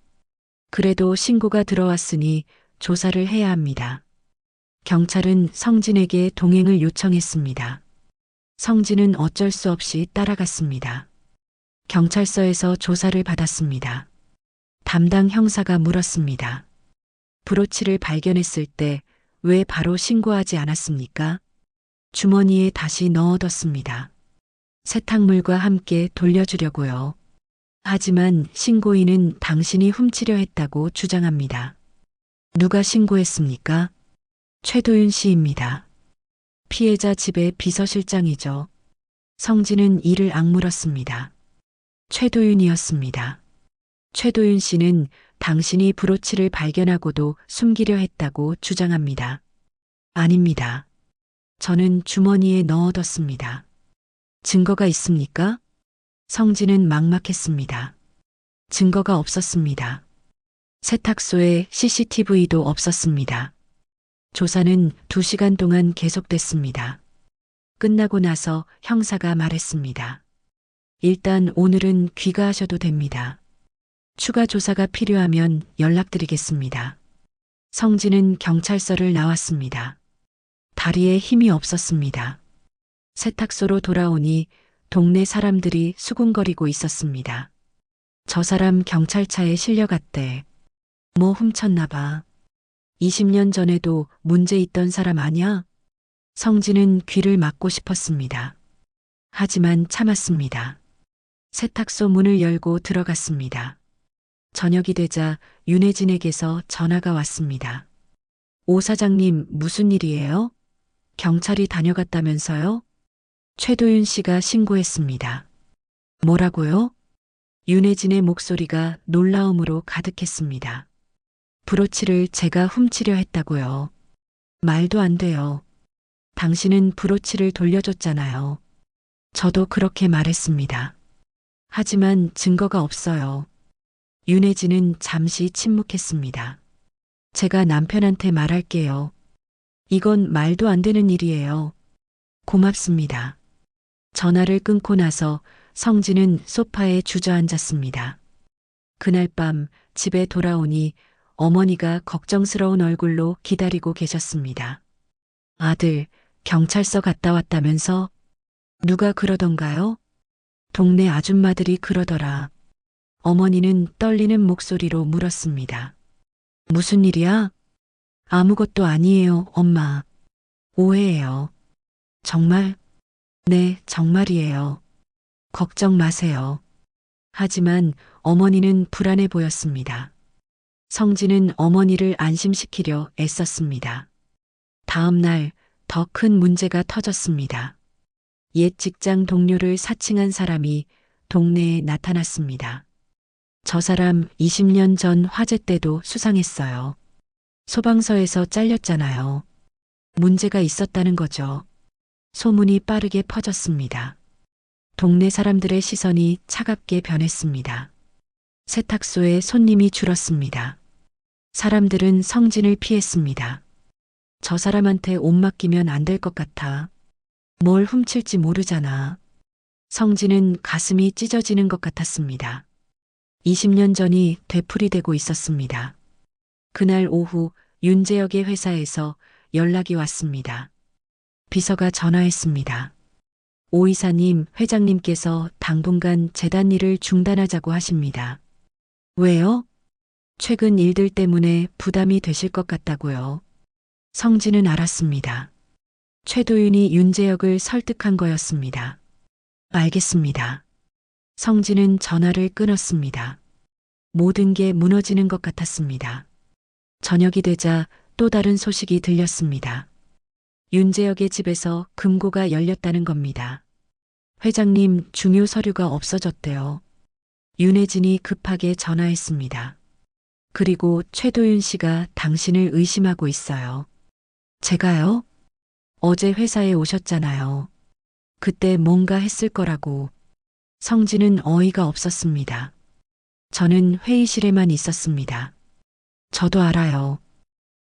그래도 신고가 들어왔으니 조사를 해야 합니다. 경찰은 성진에게 동행을 요청했습니다. 성진은 어쩔 수 없이 따라갔습니다. 경찰서에서 조사를 받았습니다. 담당 형사가 물었습니다. 브로치를 발견했을 때 왜 바로 신고하지 않았습니까? 주머니에 다시 넣어뒀습니다. 세탁물과 함께 돌려주려고요. 하지만 신고인은 당신이 훔치려 했다고 주장합니다. 누가 신고했습니까? 최도윤 씨입니다. 피해자 집의 비서실장이죠. 성진은 이를 악물었습니다. 최도윤이었습니다. 최도윤 씨는 당신이 브로치를 발견하고도 숨기려 했다고 주장합니다. 아닙니다. 저는 주머니에 넣어뒀습니다. 증거가 있습니까? 성진은 막막했습니다. 증거가 없었습니다. 세탁소에 CCTV도 없었습니다. 조사는 2시간 동안 계속됐습니다. 끝나고 나서 형사가 말했습니다. 일단 오늘은 귀가하셔도 됩니다. 추가 조사가 필요하면 연락드리겠습니다. 성진은 경찰서를 나왔습니다. 다리에 힘이 없었습니다. 세탁소로 돌아오니 동네 사람들이 수군거리고 있었습니다. 저 사람 경찰차에 실려갔대. 뭐 훔쳤나 봐. 20년 전에도 문제 있던 사람 아냐? 성진은 귀를 막고 싶었습니다. 하지만 참았습니다. 세탁소 문을 열고 들어갔습니다. 저녁이 되자 윤혜진에게서 전화가 왔습니다. 오 사장님, 무슨 일이에요? 경찰이 다녀갔다면서요? 최도윤 씨가 신고했습니다. 뭐라고요? 윤혜진의 목소리가 놀라움으로 가득했습니다. 브로치를 제가 훔치려 했다고요. 말도 안 돼요. 당신은 브로치를 돌려줬잖아요. 저도 그렇게 말했습니다. 하지만 증거가 없어요. 윤혜진은 잠시 침묵했습니다. 제가 남편한테 말할게요. 이건 말도 안 되는 일이에요. 고맙습니다. 전화를 끊고 나서 성진은 소파에 주저앉았습니다. 그날 밤 집에 돌아오니 어머니가 걱정스러운 얼굴로 기다리고 계셨습니다. 아들, 경찰서 갔다 왔다면서? 누가 그러던가요? 동네 아줌마들이 그러더라. 어머니는 떨리는 목소리로 물었습니다. 무슨 일이야? 아무것도 아니에요, 엄마. 오해예요. 정말? 네, 정말이에요. 걱정 마세요. 하지만 어머니는 불안해 보였습니다. 성진은 어머니를 안심시키려 애썼습니다. 다음 날 더 큰 문제가 터졌습니다. 옛 직장 동료를 사칭한 사람이 동네에 나타났습니다. 저 사람 20년 전 화재 때도 수상했어요. 소방서에서 잘렸잖아요. 문제가 있었다는 거죠. 소문이 빠르게 퍼졌습니다. 동네 사람들의 시선이 차갑게 변했습니다. 세탁소에 손님이 줄었습니다. 사람들은 성진을 피했습니다. 저 사람한테 옷 맡기면 안 될 것 같아. 뭘 훔칠지 모르잖아. 성진은 가슴이 찢어지는 것 같았습니다. 20년 전이 되풀이되고 있었습니다. 그날 오후 윤재혁의 회사에서 연락이 왔습니다. 비서가 전화했습니다. 오 이사님, 회장님께서 당분간 재단 일을 중단하자고 하십니다. 왜요? 최근 일들 때문에 부담이 되실 것 같다고요. 성진은 알았습니다. 최도윤이 윤재혁을 설득한 거였습니다. 알겠습니다. 성진은 전화를 끊었습니다. 모든 게 무너지는 것 같았습니다. 저녁이 되자 또 다른 소식이 들렸습니다. 윤재혁의 집에서 금고가 열렸다는 겁니다. 회장님, 중요 서류가 없어졌대요. 윤혜진이 급하게 전화했습니다. 그리고 최도윤 씨가 당신을 의심하고 있어요. 제가요? 어제 회사에 오셨잖아요. 그때 뭔가 했을 거라고. 성진은 어이가 없었습니다. 저는 회의실에만 있었습니다. 저도 알아요.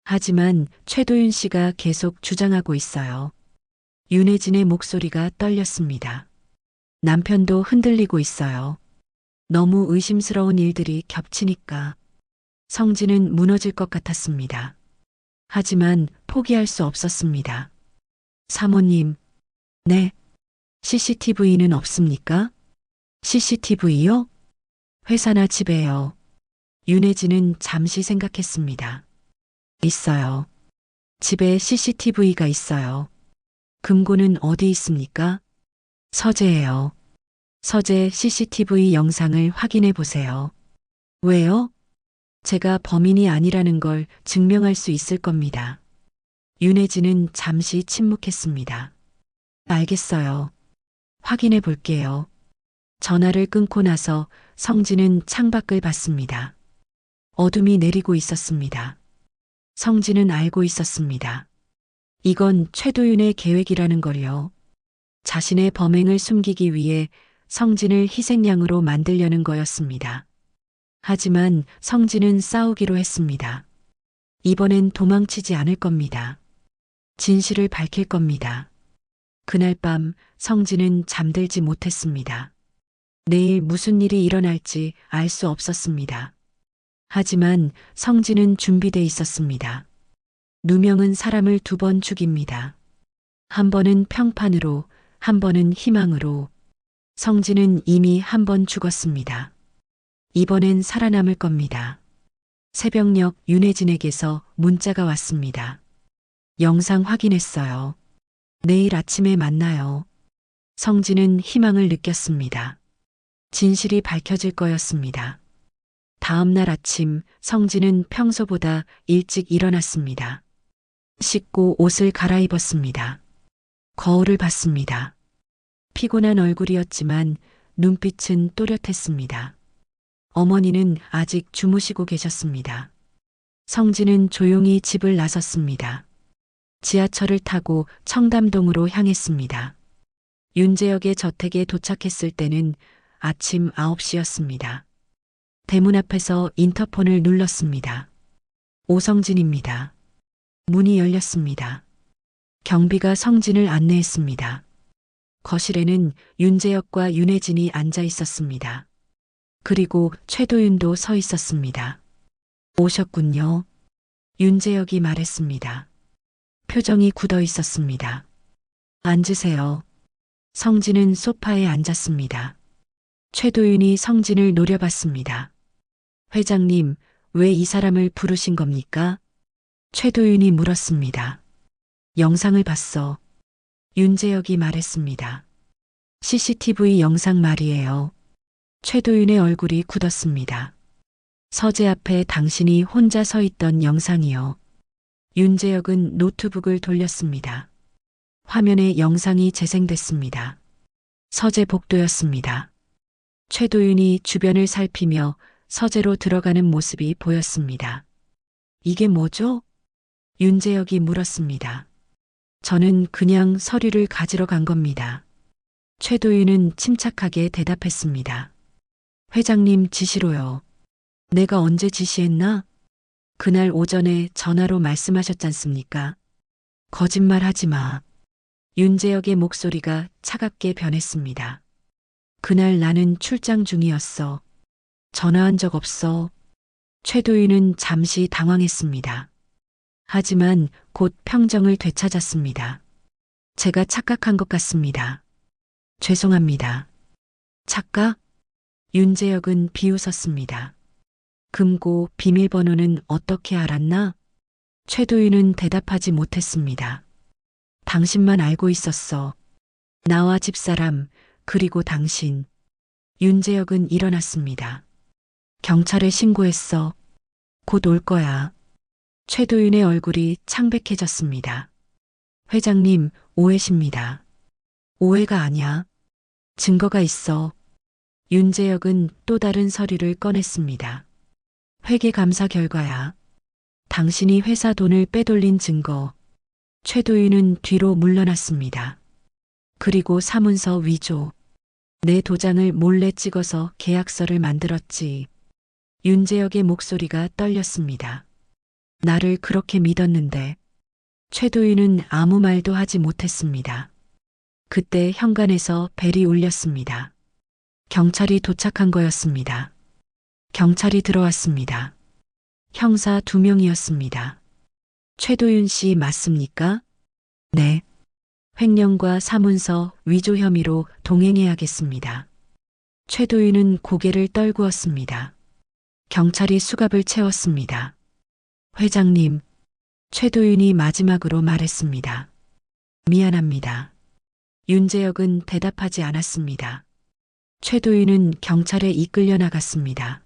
하지만 최도윤 씨가 계속 주장하고 있어요. 윤혜진의 목소리가 떨렸습니다. 남편도 흔들리고 있어요. 너무 의심스러운 일들이 겹치니까. 성진은 무너질 것 같았습니다. 하지만 포기할 수 없었습니다. 사모님, 네. CCTV는 없습니까? CCTV요? 회사나 집에요. 윤혜진은 잠시 생각했습니다. 있어요. 집에 CCTV가 있어요. 금고는 어디 있습니까? 서재예요. 서재 CCTV 영상을 확인해 보세요. 왜요? 제가 범인이 아니라는 걸 증명할 수 있을 겁니다. 윤혜진은 잠시 침묵했습니다. 알겠어요. 확인해 볼게요. 전화를 끊고 나서 성진은 창밖을 봤습니다. 어둠이 내리고 있었습니다. 성진은 알고 있었습니다. 이건 최도윤의 계획이라는 걸요. 자신의 범행을 숨기기 위해 성진을 희생양으로 만들려는 거였습니다. 하지만 성진은 싸우기로 했습니다. 이번엔 도망치지 않을 겁니다. 진실을 밝힐 겁니다. 그날 밤 성진은 잠들지 못했습니다. 내일 무슨 일이 일어날지 알 수 없었습니다. 하지만 성진은 준비돼 있었습니다. 누명은 사람을 2번 죽입니다. 한 번은 평판으로, 한 번은 희망으로. 성진은 이미 1번 죽었습니다. 이번엔 살아남을 겁니다. 새벽녘 윤혜진에게서 문자가 왔습니다. 영상 확인했어요. 내일 아침에 만나요. 성진은 희망을 느꼈습니다. 진실이 밝혀질 거였습니다. 다음 날 아침 성진은 평소보다 일찍 일어났습니다. 씻고 옷을 갈아입었습니다. 거울을 봤습니다. 피곤한 얼굴이었지만 눈빛은 또렷했습니다. 어머니는 아직 주무시고 계셨습니다. 성진은 조용히 집을 나섰습니다. 지하철을 타고 청담동으로 향했습니다. 윤재혁의 저택에 도착했을 때는 아침 9시였습니다. 대문 앞에서 인터폰을 눌렀습니다. 오성진입니다. 문이 열렸습니다. 경비가 성진을 안내했습니다. 거실에는 윤재혁과 윤혜진이 앉아 있었습니다. 그리고 최도윤도 서 있었습니다. 오셨군요. 윤재혁이 말했습니다. 표정이 굳어 있었습니다. 앉으세요. 성진은 소파에 앉았습니다. 최도윤이 성진을 노려봤습니다. 회장님, 왜 이 사람을 부르신 겁니까? 최도윤이 물었습니다. 영상을 봤어. 윤재혁이 말했습니다. CCTV 영상 말이에요. 최도윤의 얼굴이 굳었습니다. 서재 앞에 당신이 혼자 서 있던 영상이요. 윤재혁은 노트북을 돌렸습니다. 화면에 영상이 재생됐습니다. 서재 복도였습니다. 최도윤이 주변을 살피며 서재로 들어가는 모습이 보였습니다. 이게 뭐죠? 윤재혁이 물었습니다. 저는 그냥 서류를 가지러 간 겁니다. 최도윤은 침착하게 대답했습니다. 회장님 지시로요. 내가 언제 지시했나? 그날 오전에 전화로 말씀하셨잖습니까? 거짓말 하지 마. 윤재혁의 목소리가 차갑게 변했습니다. 그날 나는 출장 중이었어. 전화한 적 없어. 최도윤은 잠시 당황했습니다. 하지만 곧 평정을 되찾았습니다. 제가 착각한 것 같습니다. 죄송합니다. 착각? 윤재혁은 비웃었습니다. 금고 비밀번호는 어떻게 알았나? 최도윤은 대답하지 못했습니다. 당신만 알고 있었어. 나와 집사람, 그리고 당신. 윤재혁은 일어났습니다. 경찰에 신고했어. 곧 올 거야. 최도윤의 얼굴이 창백해졌습니다. 회장님, 오해십니다. 오해가 아니야. 증거가 있어. 윤재혁은 또 다른 서류를 꺼냈습니다. 회계감사 결과야. 당신이 회사 돈을 빼돌린 증거. 최도윤은 뒤로 물러났습니다. 그리고 사문서 위조. 내 도장을 몰래 찍어서 계약서를 만들었지. 윤재혁의 목소리가 떨렸습니다. 나를 그렇게 믿었는데. 최도윤은 아무 말도 하지 못했습니다. 그때 현관에서 벨이 울렸습니다. 경찰이 도착한 거였습니다. 경찰이 들어왔습니다. 형사 2명이었습니다. 최도윤 씨 맞습니까? 네. 횡령과 사문서 위조 혐의로 동행해야겠습니다. 최도윤은 고개를 떨구었습니다. 경찰이 수갑을 채웠습니다. 회장님, 최도윤이 마지막으로 말했습니다. 미안합니다. 윤재혁은 대답하지 않았습니다. 최도윤은 경찰에 이끌려 나갔습니다.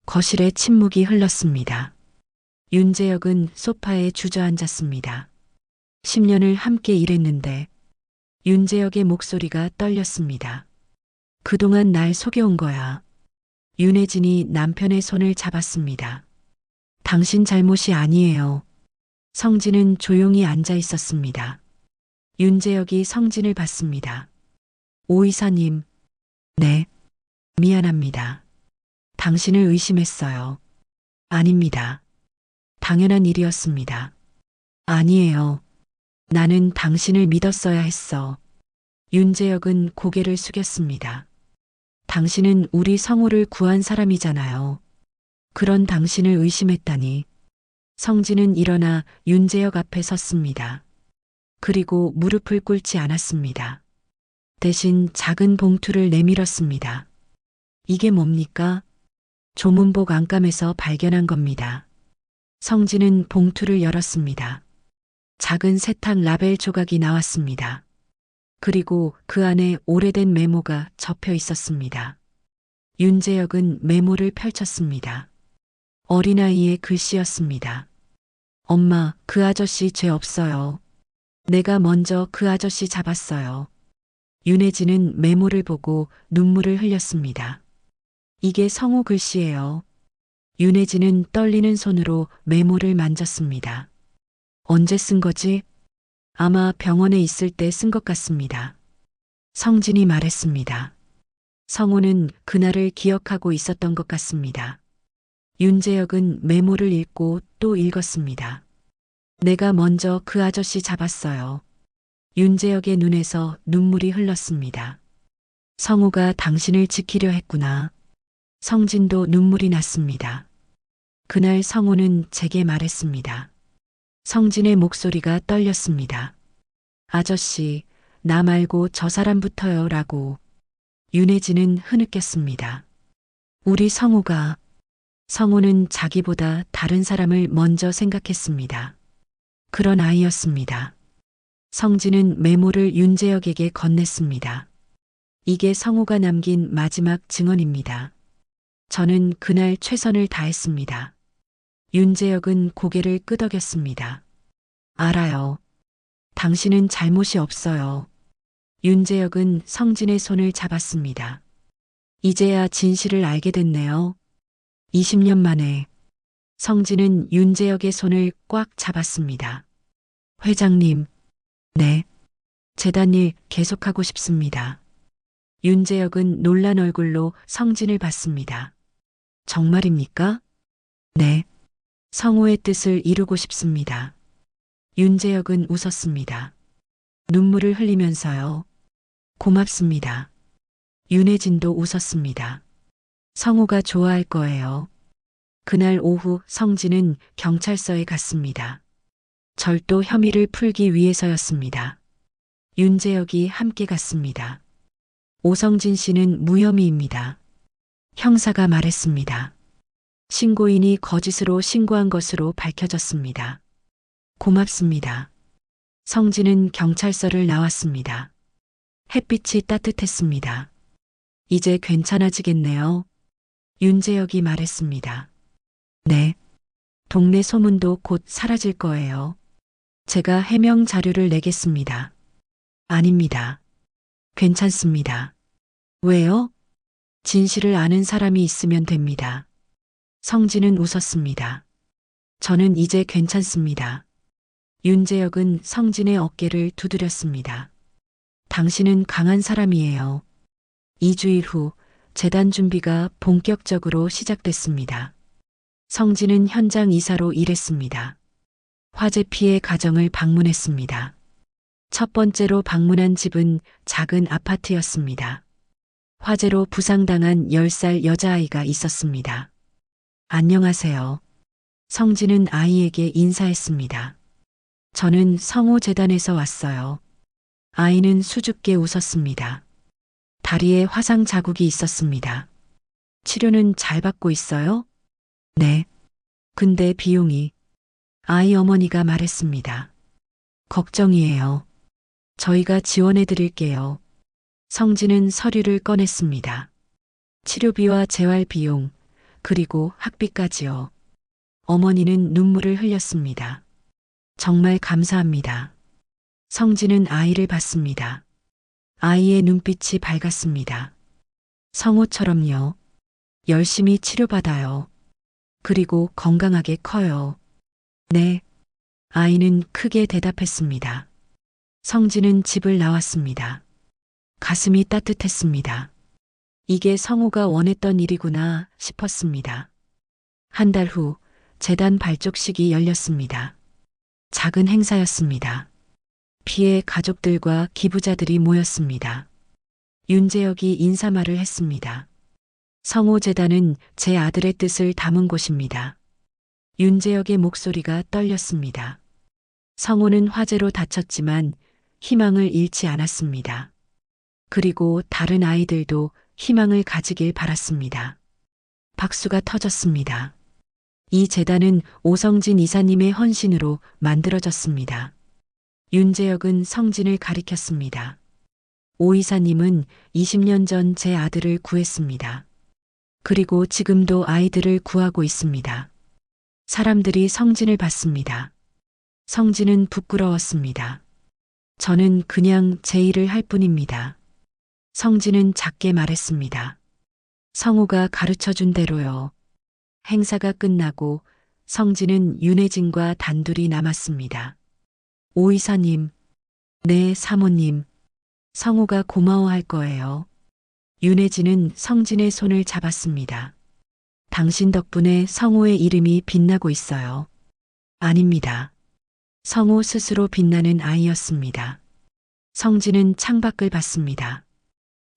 거실에 침묵이 흘렀습니다. 윤재혁은 소파에 주저앉았습니다. 10년을 함께 일했는데 윤재혁의 목소리가 떨렸습니다. 그동안 날 속여온 거야. 윤혜진이 남편의 손을 잡았습니다. 당신 잘못이 아니에요. 성진은 조용히 앉아 있었습니다. 윤재혁이 성진을 봤습니다. 오 이사님, 네, 미안합니다. 당신을 의심했어요. 아닙니다. 당연한 일이었습니다. 아니에요. 나는 당신을 믿었어야 했어. 윤재혁은 고개를 숙였습니다. 당신은 우리 성우를 구한 사람이잖아요. 그런 당신을 의심했다니. 성진은 일어나 윤재혁 앞에 섰습니다. 그리고 무릎을 꿇지 않았습니다. 대신 작은 봉투를 내밀었습니다. 이게 뭡니까? 조문복 안감에서 발견한 겁니다. 성진은 봉투를 열었습니다. 작은 세탁 라벨 조각이 나왔습니다. 그리고 그 안에 오래된 메모가 접혀 있었습니다. 윤재혁은 메모를 펼쳤습니다. 어린아이의 글씨였습니다. 엄마, 그 아저씨 죄 없어요. 내가 먼저 그 아저씨 잡았어요. 윤혜진은 메모를 보고 눈물을 흘렸습니다. 이게 성우 글씨예요. 윤혜진은 떨리는 손으로 메모를 만졌습니다. 언제 쓴 거지? 아마 병원에 있을 때 쓴 것 같습니다. 성진이 말했습니다. 성우는 그날을 기억하고 있었던 것 같습니다. 윤재혁은 메모를 읽고 또 읽었습니다. 내가 먼저 그 아저씨 잡았어요. 윤재혁의 눈에서 눈물이 흘렀습니다. 성우가 당신을 지키려 했구나. 성진도 눈물이 났습니다. 그날 성우는 제게 말했습니다. 성진의 목소리가 떨렸습니다. 아저씨, 나 말고 저 사람부터요 라고. 윤혜진은 흐느꼈습니다. 우리 성우가. 성우는 자기보다 다른 사람을 먼저 생각했습니다. 그런 아이였습니다. 성진은 메모를 윤재혁에게 건넸습니다. 이게 성우가 남긴 마지막 증언입니다. 저는 그날 최선을 다했습니다. 윤재혁은 고개를 끄덕였습니다. 알아요. 당신은 잘못이 없어요. 윤재혁은 성진의 손을 잡았습니다. 이제야 진실을 알게 됐네요. 20년 만에. 성진은 윤재혁의 손을 꽉 잡았습니다. 회장님, 네. 재단 일 계속하고 싶습니다. 윤재혁은 놀란 얼굴로 성진을 봤습니다. 정말입니까? 네. 성우의 뜻을 이루고 싶습니다. 윤재혁은 웃었습니다. 눈물을 흘리면서요. 고맙습니다. 윤혜진도 웃었습니다. 성우가 좋아할 거예요. 그날 오후 성진은 경찰서에 갔습니다. 절도 혐의를 풀기 위해서였습니다. 윤재혁이 함께 갔습니다. 오성진 씨는 무혐의입니다. 형사가 말했습니다. 신고인이 거짓으로 신고한 것으로 밝혀졌습니다. 고맙습니다. 성진은 경찰서를 나왔습니다. 햇빛이 따뜻했습니다. 이제 괜찮아지겠네요. 윤재혁이 말했습니다. 네. 동네 소문도 곧 사라질 거예요. 제가 해명 자료를 내겠습니다. 아닙니다. 괜찮습니다. 왜요? 진실을 아는 사람이 있으면 됩니다. 성진은 웃었습니다. 저는 이제 괜찮습니다. 윤재혁은 성진의 어깨를 두드렸습니다. 당신은 강한 사람이에요. 2주일 후 재단 준비가 본격적으로 시작됐습니다. 성진은 현장 이사로 일했습니다. 화재 피해 가정을 방문했습니다. 첫 번째로 방문한 집은 작은 아파트였습니다. 화재로 부상당한 10살 여자아이가 있었습니다. 안녕하세요. 성진은 아이에게 인사했습니다. 저는 성우재단에서 왔어요. 아이는 수줍게 웃었습니다. 다리에 화상 자국이 있었습니다. 치료는 잘 받고 있어요? 네. 근데 비용이 아이 어머니가 말했습니다. 걱정이에요. 저희가 지원해 드릴게요. 성진은 서류를 꺼냈습니다. 치료비와 재활 비용, 그리고 학비까지요. 어머니는 눈물을 흘렸습니다. 정말 감사합니다. 성진은 아이를 봤습니다. 아이의 눈빛이 밝았습니다. 성우처럼요. 열심히 치료받아요. 그리고 건강하게 커요. 네. 아이는 크게 대답했습니다. 성진은 집을 나왔습니다. 가슴이 따뜻했습니다. 이게 성우가 원했던 일이구나 싶었습니다. 한 달 후 재단 발족식이 열렸습니다. 작은 행사였습니다. 피해 가족들과 기부자들이 모였습니다. 윤재혁이 인사말을 했습니다. 성호재단은 제 아들의 뜻을 담은 곳입니다. 윤재혁의 목소리가 떨렸습니다. 성호는 화재로 다쳤지만 희망을 잃지 않았습니다. 그리고 다른 아이들도 희망을 가지길 바랐습니다. 박수가 터졌습니다. 이 재단은 오성진 이사님의 헌신으로 만들어졌습니다. 윤재혁은 성진을 가리켰습니다. 오 이사님은 20년 전 제 아들을 구했습니다. 그리고 지금도 아이들을 구하고 있습니다. 사람들이 성진을 봤습니다. 성진은 부끄러웠습니다. 저는 그냥 제 일을 할 뿐입니다. 성진은 작게 말했습니다. 성우가 가르쳐준 대로요. 행사가 끝나고 성진은 윤혜진과 단둘이 남았습니다. 오 이사님, 네 사모님, 성우가 고마워할 거예요. 윤혜진은 성진의 손을 잡았습니다. 당신 덕분에 성우의 이름이 빛나고 있어요. 아닙니다. 성우 스스로 빛나는 아이였습니다. 성진은 창밖을 봤습니다.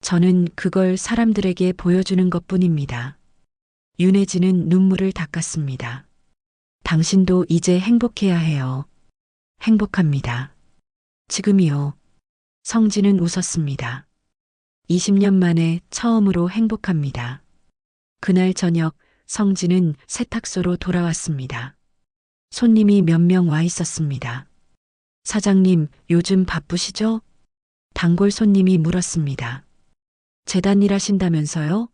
저는 그걸 사람들에게 보여주는 것뿐입니다. 윤혜진은 눈물을 닦았습니다. 당신도 이제 행복해야 해요. 행복합니다. 지금이요. 성진은 웃었습니다. 20년 만에 처음으로 행복합니다. 그날 저녁 성진은 세탁소로 돌아왔습니다. 손님이 몇 명 와 있었습니다. 사장님, 요즘 바쁘시죠? 단골 손님이 물었습니다. 재단 일하신다면서요?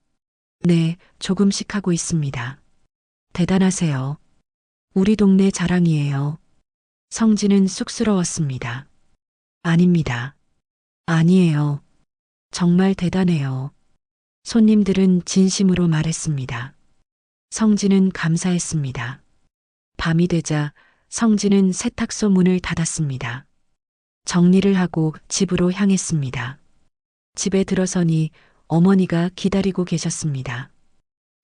네, 조금씩 하고 있습니다. 대단하세요. 우리 동네 자랑이에요. 성진은 쑥스러웠습니다. 아닙니다. 아니에요. 정말 대단해요. 손님들은 진심으로 말했습니다. 성진은 감사했습니다. 밤이 되자 성진은 세탁소 문을 닫았습니다. 정리를 하고 집으로 향했습니다. 집에 들어서니 어머니가 기다리고 계셨습니다.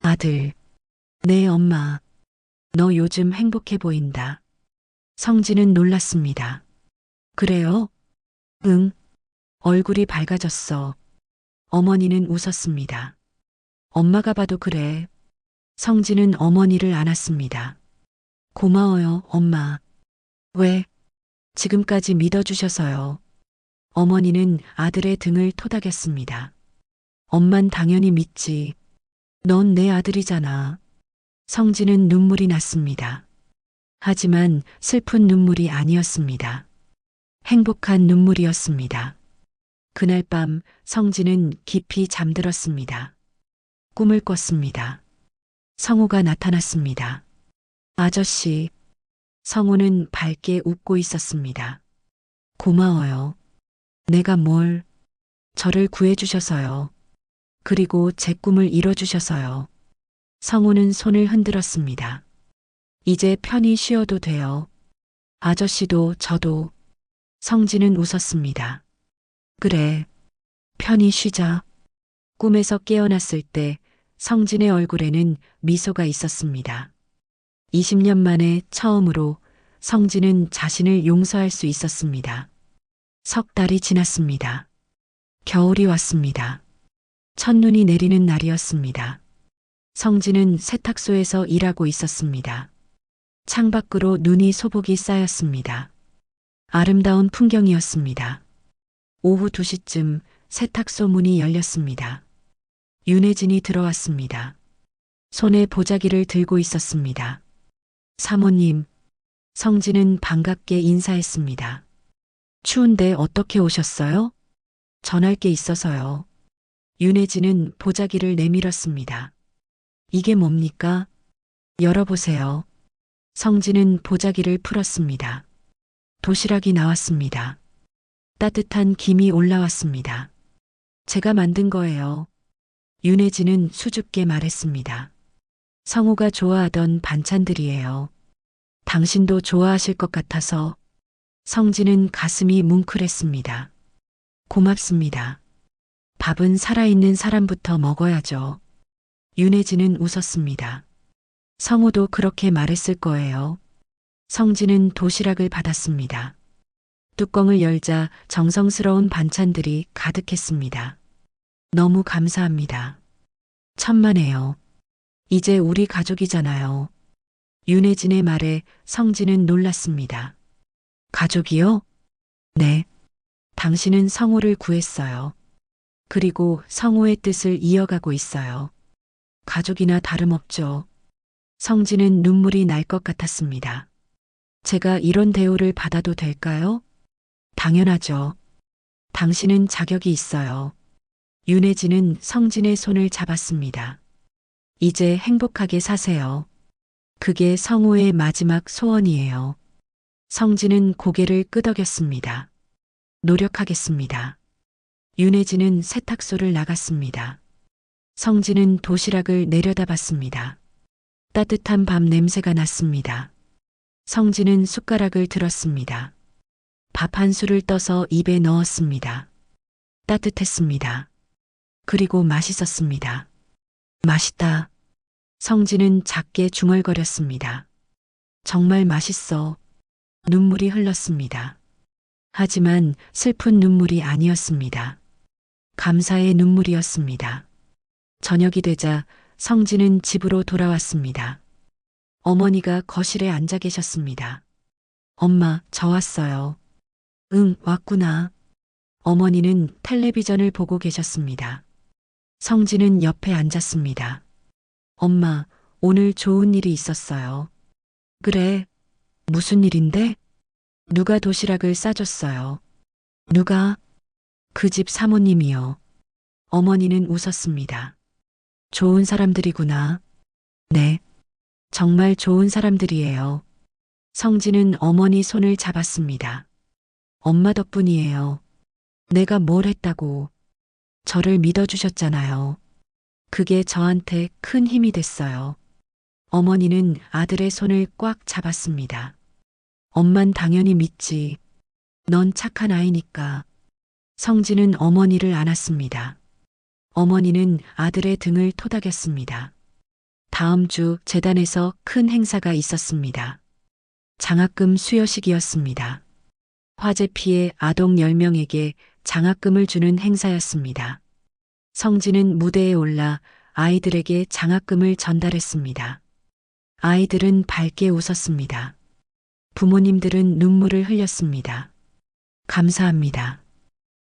아들, 네 엄마, 너 요즘 행복해 보인다. 성진은 놀랐습니다. 그래요? 응, 얼굴이 밝아졌어. 어머니는 웃었습니다. 엄마가 봐도 그래. 성진은 어머니를 안았습니다. 고마워요, 엄마. 왜? 지금까지 믿어주셔서요. 어머니는 아들의 등을 토닥였습니다. 엄만 당연히 믿지. 넌 내 아들이잖아. 성진은 눈물이 났습니다. 하지만 슬픈 눈물이 아니었습니다. 행복한 눈물이었습니다. 그날 밤 성진은 깊이 잠들었습니다. 꿈을 꿨습니다. 성우가 나타났습니다. 아저씨, 성우는 밝게 웃고 있었습니다. 고마워요. 내가 뭘, 저를 구해주셔서요. 그리고 제 꿈을 이뤄주셔서요. 성우는 손을 흔들었습니다. 이제 편히 쉬어도 돼요. 아저씨도 저도. 성진은 웃었습니다. 그래, 편히 쉬자. 꿈에서 깨어났을 때 성진의 얼굴에는 미소가 있었습니다. 20년 만에 처음으로 성진은 자신을 용서할 수 있었습니다. 석 달이 지났습니다. 겨울이 왔습니다. 첫눈이 내리는 날이었습니다. 성진은 세탁소에서 일하고 있었습니다. 창밖으로 눈이 소복이 쌓였습니다. 아름다운 풍경이었습니다. 오후 2시쯤 세탁소 문이 열렸습니다. 윤혜진이 들어왔습니다. 손에 보자기를 들고 있었습니다. 사모님, 성진은 반갑게 인사했습니다. 추운데 어떻게 오셨어요? 전할 게 있어서요. 윤혜진은 보자기를 내밀었습니다. 이게 뭡니까? 열어보세요. 성진은 보자기를 풀었습니다. 도시락이 나왔습니다. 따뜻한 김이 올라왔습니다. 제가 만든 거예요. 윤혜진은 수줍게 말했습니다. 성우가 좋아하던 반찬들이에요. 당신도 좋아하실 것 같아서. 성진은 가슴이 뭉클했습니다. 고맙습니다. 밥은 살아있는 사람부터 먹어야죠. 윤혜진은 웃었습니다. 성우도 그렇게 말했을 거예요. 성진은 도시락을 받았습니다. 뚜껑을 열자 정성스러운 반찬들이 가득했습니다. 너무 감사합니다. 천만에요. 이제 우리 가족이잖아요. 윤혜진의 말에 성진은 놀랐습니다. 가족이요? 네. 당신은 성우를 구했어요. 그리고 성우의 뜻을 이어가고 있어요. 가족이나 다름없죠. 성진은 눈물이 날 것 같았습니다. 제가 이런 대우를 받아도 될까요? 당연하죠. 당신은 자격이 있어요. 윤혜진은 성진의 손을 잡았습니다. 이제 행복하게 사세요. 그게 성우의 마지막 소원이에요. 성진은 고개를 끄덕였습니다. 노력하겠습니다. 윤혜진은 세탁소를 나갔습니다. 성진은 도시락을 내려다봤습니다. 따뜻한 밥 냄새가 났습니다. 성진은 숟가락을 들었습니다. 밥 한 술을 떠서 입에 넣었습니다. 따뜻했습니다. 그리고 맛있었습니다. 맛있다. 성진은 작게 중얼거렸습니다. 정말 맛있어. 눈물이 흘렀습니다. 하지만 슬픈 눈물이 아니었습니다. 감사의 눈물이었습니다. 저녁이 되자 성진은 집으로 돌아왔습니다. 어머니가 거실에 앉아 계셨습니다. 엄마, 저 왔어요. 응, 왔구나. 어머니는 텔레비전을 보고 계셨습니다. 성진은 옆에 앉았습니다. 엄마, 오늘 좋은 일이 있었어요. 그래, 무슨 일인데? 누가 도시락을 싸줬어요. 누가? 그 집 사모님이요. 어머니는 웃었습니다. 좋은 사람들이구나. 네. 정말 좋은 사람들이에요. 성진은 어머니 손을 잡았습니다. 엄마 덕분이에요. 내가 뭘 했다고. 저를 믿어주셨잖아요. 그게 저한테 큰 힘이 됐어요. 어머니는 아들의 손을 꽉 잡았습니다. 엄만 당연히 믿지. 넌 착한 아이니까. 성진은 어머니를 안았습니다. 어머니는 아들의 등을 토닥였습니다. 다음 주 재단에서 큰 행사가 있었습니다. 장학금 수여식이었습니다. 화재 피해 아동 10명에게 장학금을 주는 행사였습니다. 성진은 무대에 올라 아이들에게 장학금을 전달했습니다. 아이들은 밝게 웃었습니다. 부모님들은 눈물을 흘렸습니다. 감사합니다.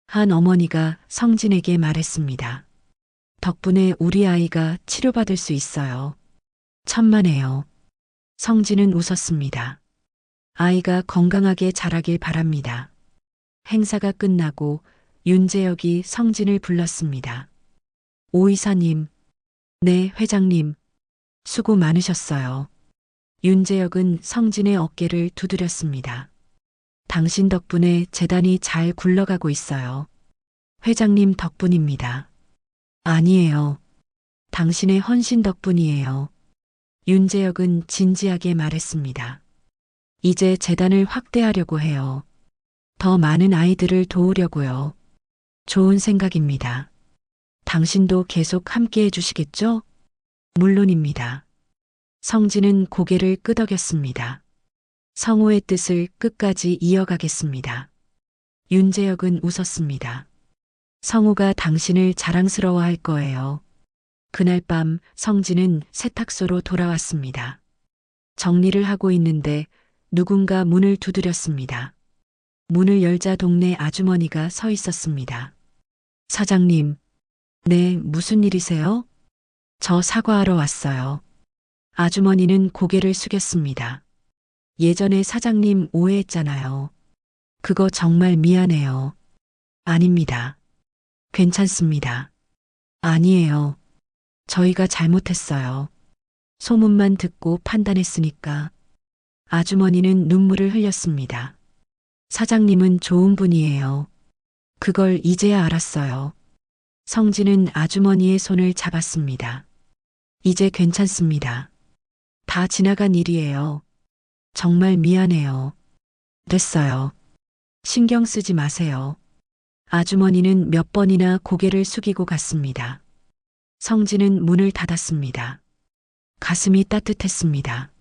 한 어머니가 성진에게 말했습니다. 덕분에 우리 아이가 치료받을 수 있어요. 천만에요. 성진은 웃었습니다. 아이가 건강하게 자라길 바랍니다. 행사가 끝나고 윤재혁이 성진을 불렀습니다. 오 이사님, 네 회장님, 수고 많으셨어요. 윤재혁은 성진의 어깨를 두드렸습니다. 당신 덕분에 재단이 잘 굴러가고 있어요. 회장님 덕분입니다. 아니에요. 당신의 헌신 덕분이에요. 윤재혁은 진지하게 말했습니다. 이제 재단을 확대하려고 해요. 더 많은 아이들을 도우려고요. 좋은 생각입니다. 당신도 계속 함께 해주시겠죠? 물론입니다. 성진은 고개를 끄덕였습니다. 성우의 뜻을 끝까지 이어가겠습니다. 윤재혁은 웃었습니다. 성우가 당신을 자랑스러워할 거예요. 그날 밤 성진은 세탁소로 돌아왔습니다. 정리를 하고 있는데 누군가 문을 두드렸습니다. 문을 열자 동네 아주머니가 서 있었습니다. 사장님, 네, 무슨 일이세요? 저 사과하러 왔어요. 아주머니는 고개를 숙였습니다. 예전에 사장님 오해했잖아요. 그거 정말 미안해요. 아닙니다. 괜찮습니다. 아니에요. 저희가 잘못했어요. 소문만 듣고 판단했으니까. 아주머니는 눈물을 흘렸습니다. 사장님은 좋은 분이에요. 그걸 이제야 알았어요. 성진은 아주머니의 손을 잡았습니다. 이제 괜찮습니다. 다 지나간 일이에요. 정말 미안해요. 됐어요. 신경 쓰지 마세요. 아주머니는 몇 번이나 고개를 숙이고 갔습니다. 성진은 문을 닫았습니다. 가슴이 따뜻했습니다.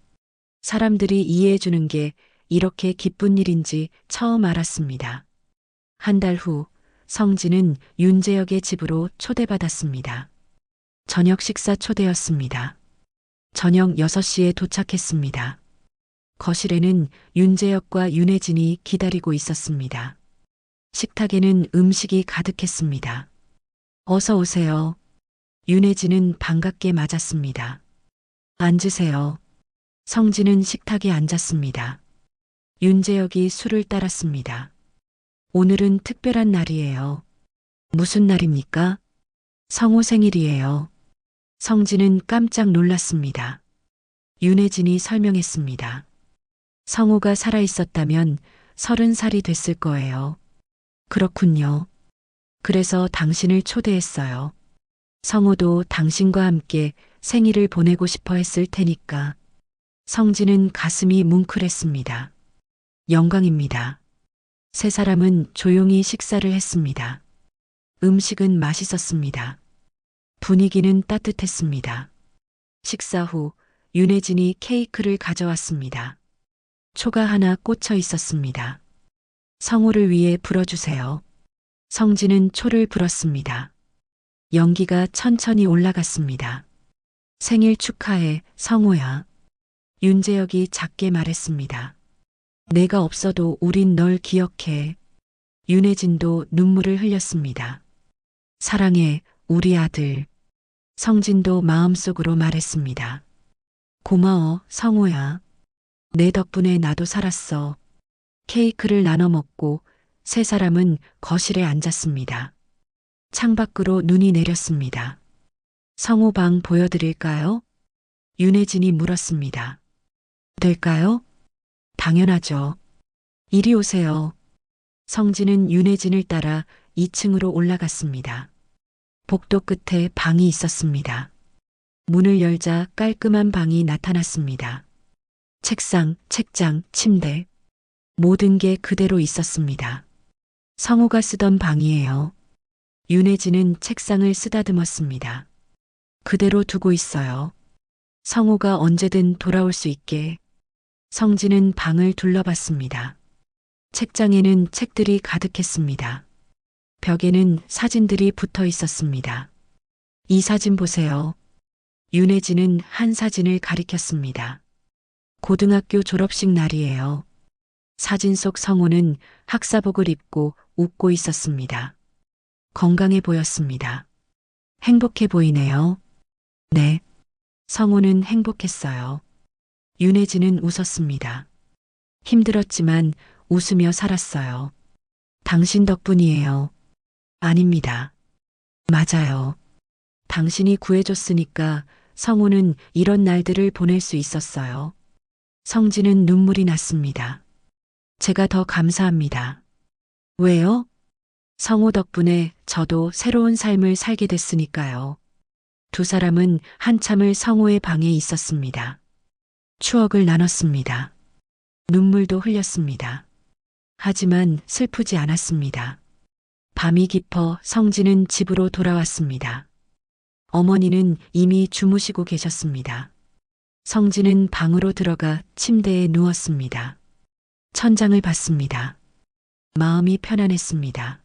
사람들이 이해해주는 게 이렇게 기쁜 일인지 처음 알았습니다. 한 달 후 성진은 윤재혁의 집으로 초대받았습니다. 저녁 식사 초대였습니다. 저녁 6시에 도착했습니다. 거실에는 윤재혁과 윤혜진이 기다리고 있었습니다. 식탁에는 음식이 가득했습니다. 어서 오세요. 윤혜진은 반갑게 맞았습니다. 앉으세요. 성진은 식탁에 앉았습니다. 윤재혁이 술을 따랐습니다. 오늘은 특별한 날이에요. 무슨 날입니까? 성우 생일이에요. 성진은 깜짝 놀랐습니다. 윤혜진이 설명했습니다. 성우가 살아있었다면 30살이 됐을 거예요. 그렇군요. 그래서 당신을 초대했어요. 성우도 당신과 함께 생일을 보내고 싶어 했을 테니까. 성진은 가슴이 뭉클했습니다. 영광입니다. 세 사람은 조용히 식사를 했습니다. 음식은 맛있었습니다. 분위기는 따뜻했습니다. 식사 후 윤혜진이 케이크를 가져왔습니다. 초가 하나 꽂혀 있었습니다. 성우를 위해 불어주세요. 성진은 초를 불었습니다. 연기가 천천히 올라갔습니다. 생일 축하해, 성우야. 윤재혁이 작게 말했습니다. 내가 없어도 우린 널 기억해. 윤혜진도 눈물을 흘렸습니다. 사랑해, 우리 아들. 성진도 마음속으로 말했습니다. 고마워, 성우야. 내 덕분에 나도 살았어. 케이크를 나눠 먹고 세 사람은 거실에 앉았습니다. 창밖으로 눈이 내렸습니다. 성우 방 보여드릴까요? 윤혜진이 물었습니다. 될까요? 당연하죠. 이리 오세요. 성진은 윤혜진을 따라 2층으로 올라갔습니다. 복도 끝에 방이 있었습니다. 문을 열자 깔끔한 방이 나타났습니다. 책상, 책장, 침대. 모든 게 그대로 있었습니다. 성우가 쓰던 방이에요. 윤혜진은 책상을 쓰다듬었습니다. 그대로 두고 있어요. 성우가 언제든 돌아올 수 있게. 성진은 방을 둘러봤습니다. 책장에는 책들이 가득했습니다. 벽에는 사진들이 붙어 있었습니다. 이 사진 보세요. 윤혜진은 한 사진을 가리켰습니다. 고등학교 졸업식 날이에요. 사진 속 성우는 학사복을 입고 웃고 있었습니다. 건강해 보였습니다. 행복해 보이네요. 네. 성우는 행복했어요. 윤혜진은 웃었습니다. 힘들었지만 웃으며 살았어요. 당신 덕분이에요. 아닙니다. 맞아요. 당신이 구해줬으니까 성우는 이런 날들을 보낼 수 있었어요. 성진은 눈물이 났습니다. 제가 더 감사합니다. 왜요? 성우 덕분에 저도 새로운 삶을 살게 됐으니까요. 두 사람은 한참을 성우의 방에 있었습니다. 추억을 나눴습니다. 눈물도 흘렸습니다. 하지만 슬프지 않았습니다. 밤이 깊어 성진은 집으로 돌아왔습니다. 어머니는 이미 주무시고 계셨습니다. 성진은 방으로 들어가 침대에 누웠습니다. 천장을 봤습니다. 마음이 편안했습니다.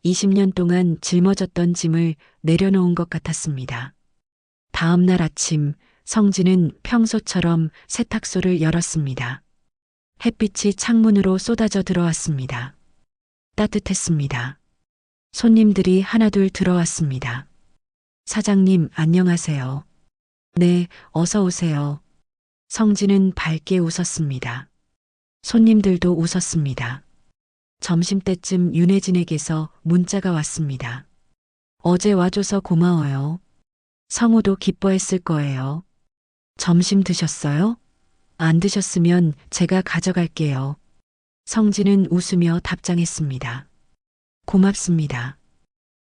20년 동안 짊어졌던 짐을 내려놓은 것 같았습니다. 다음 날 아침 성진은 평소처럼 세탁소를 열었습니다. 햇빛이 창문으로 쏟아져 들어왔습니다. 따뜻했습니다. 손님들이 하나둘 들어왔습니다. 사장님, 안녕하세요. 네, 어서 오세요. 성진은 밝게 웃었습니다. 손님들도 웃었습니다. 점심때쯤 윤혜진에게서 문자가 왔습니다. 어제 와줘서 고마워요. 성우도 기뻐했을 거예요. 점심 드셨어요? 안 드셨으면 제가 가져갈게요. 성진은 웃으며 답장했습니다. 고맙습니다.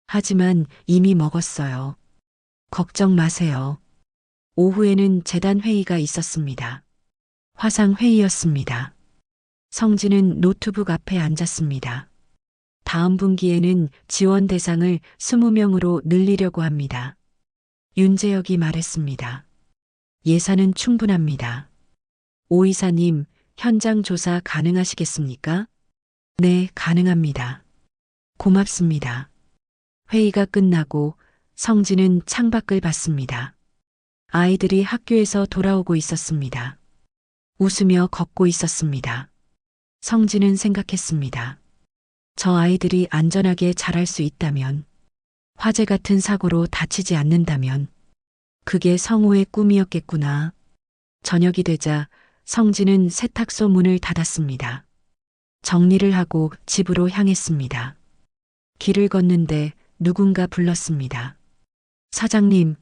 하지만 이미 먹었어요. 걱정 마세요. 오후에는 재단 회의가 있었습니다. 화상 회의였습니다. 성진은 노트북 앞에 앉았습니다. 다음 분기에는 지원 대상을 20명으로 늘리려고 합니다. 윤재혁이 말했습니다. 예산은 충분합니다. 오 이사님, 현장 조사 가능하시겠습니까? 네, 가능합니다. 고맙습니다. 회의가 끝나고 성진은 창밖을 봤습니다. 아이들이 학교에서 돌아오고 있었습니다. 웃으며 걷고 있었습니다. 성진은 생각했습니다. 저 아이들이 안전하게 자랄 수 있다면, 화재 같은 사고로 다치지 않는다면, 그게 성우의 꿈이었겠구나. 저녁이 되자 성진은 세탁소 문을 닫았습니다. 정리를 하고 집으로 향했습니다. 길을 걷는데 누군가 불렀습니다. 사장님,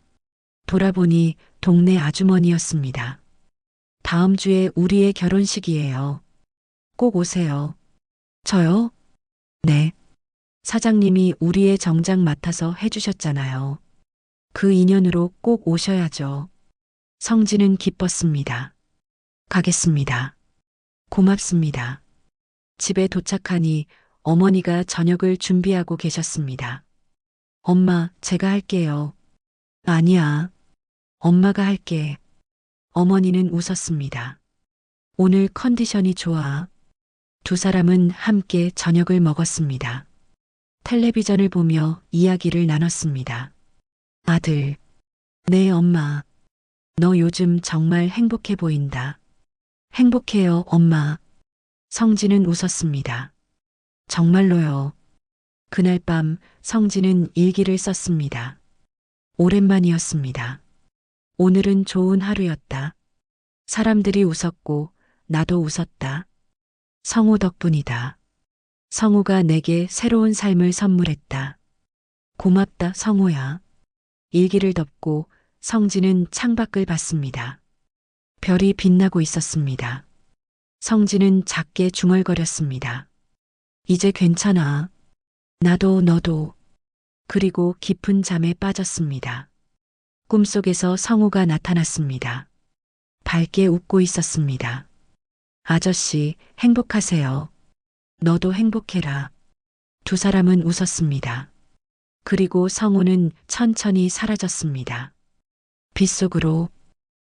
돌아보니 동네 아주머니였습니다. 다음 주에 우리의 결혼식이에요. 꼭 오세요. 저요? 네. 사장님이 우리의 정장 맡아서 해주셨잖아요. 그 인연으로 꼭 오셔야죠. 성진은 기뻤습니다. 가겠습니다. 고맙습니다. 집에 도착하니 어머니가 저녁을 준비하고 계셨습니다. 엄마, 제가 할게요. 아니야. 엄마가 할게. 어머니는 웃었습니다. 오늘 컨디션이 좋아. 두 사람은 함께 저녁을 먹었습니다. 텔레비전을 보며 이야기를 나눴습니다. 아들, 네, 엄마. 너 요즘 정말 행복해 보인다. 행복해요, 엄마. 성진은 웃었습니다. 정말로요. 그날 밤 성진은 일기를 썼습니다. 오랜만이었습니다. 오늘은 좋은 하루였다. 사람들이 웃었고 나도 웃었다. 성우 덕분이다. 성우가 내게 새로운 삶을 선물했다. 고맙다, 성우야. 일기를 덮고 성진은 창밖을 봤습니다. 별이 빛나고 있었습니다. 성진은 작게 중얼거렸습니다. 이제 괜찮아. 나도 너도. 그리고 깊은 잠에 빠졌습니다. 꿈속에서 성우가 나타났습니다. 밝게 웃고 있었습니다. 아저씨, 행복하세요. 너도 행복해라. 두 사람은 웃었습니다. 그리고 성우는 천천히 사라졌습니다. 빗속으로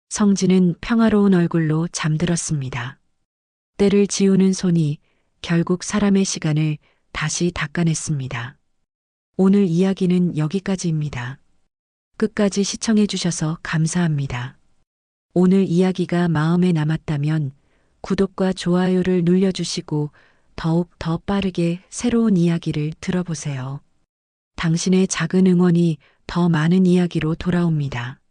성진은 평화로운 얼굴로 잠들었습니다. 때를 지우는 손이 결국 사람의 시간을 다시 닦아냈습니다. 오늘 이야기는 여기까지입니다. 끝까지 시청해 주셔서 감사합니다. 오늘 이야기가 마음에 남았다면 구독과 좋아요를 눌러주시고 더욱 더 빠르게 새로운 이야기를 들어보세요. 당신의 작은 응원이 더 많은 이야기로 돌아옵니다.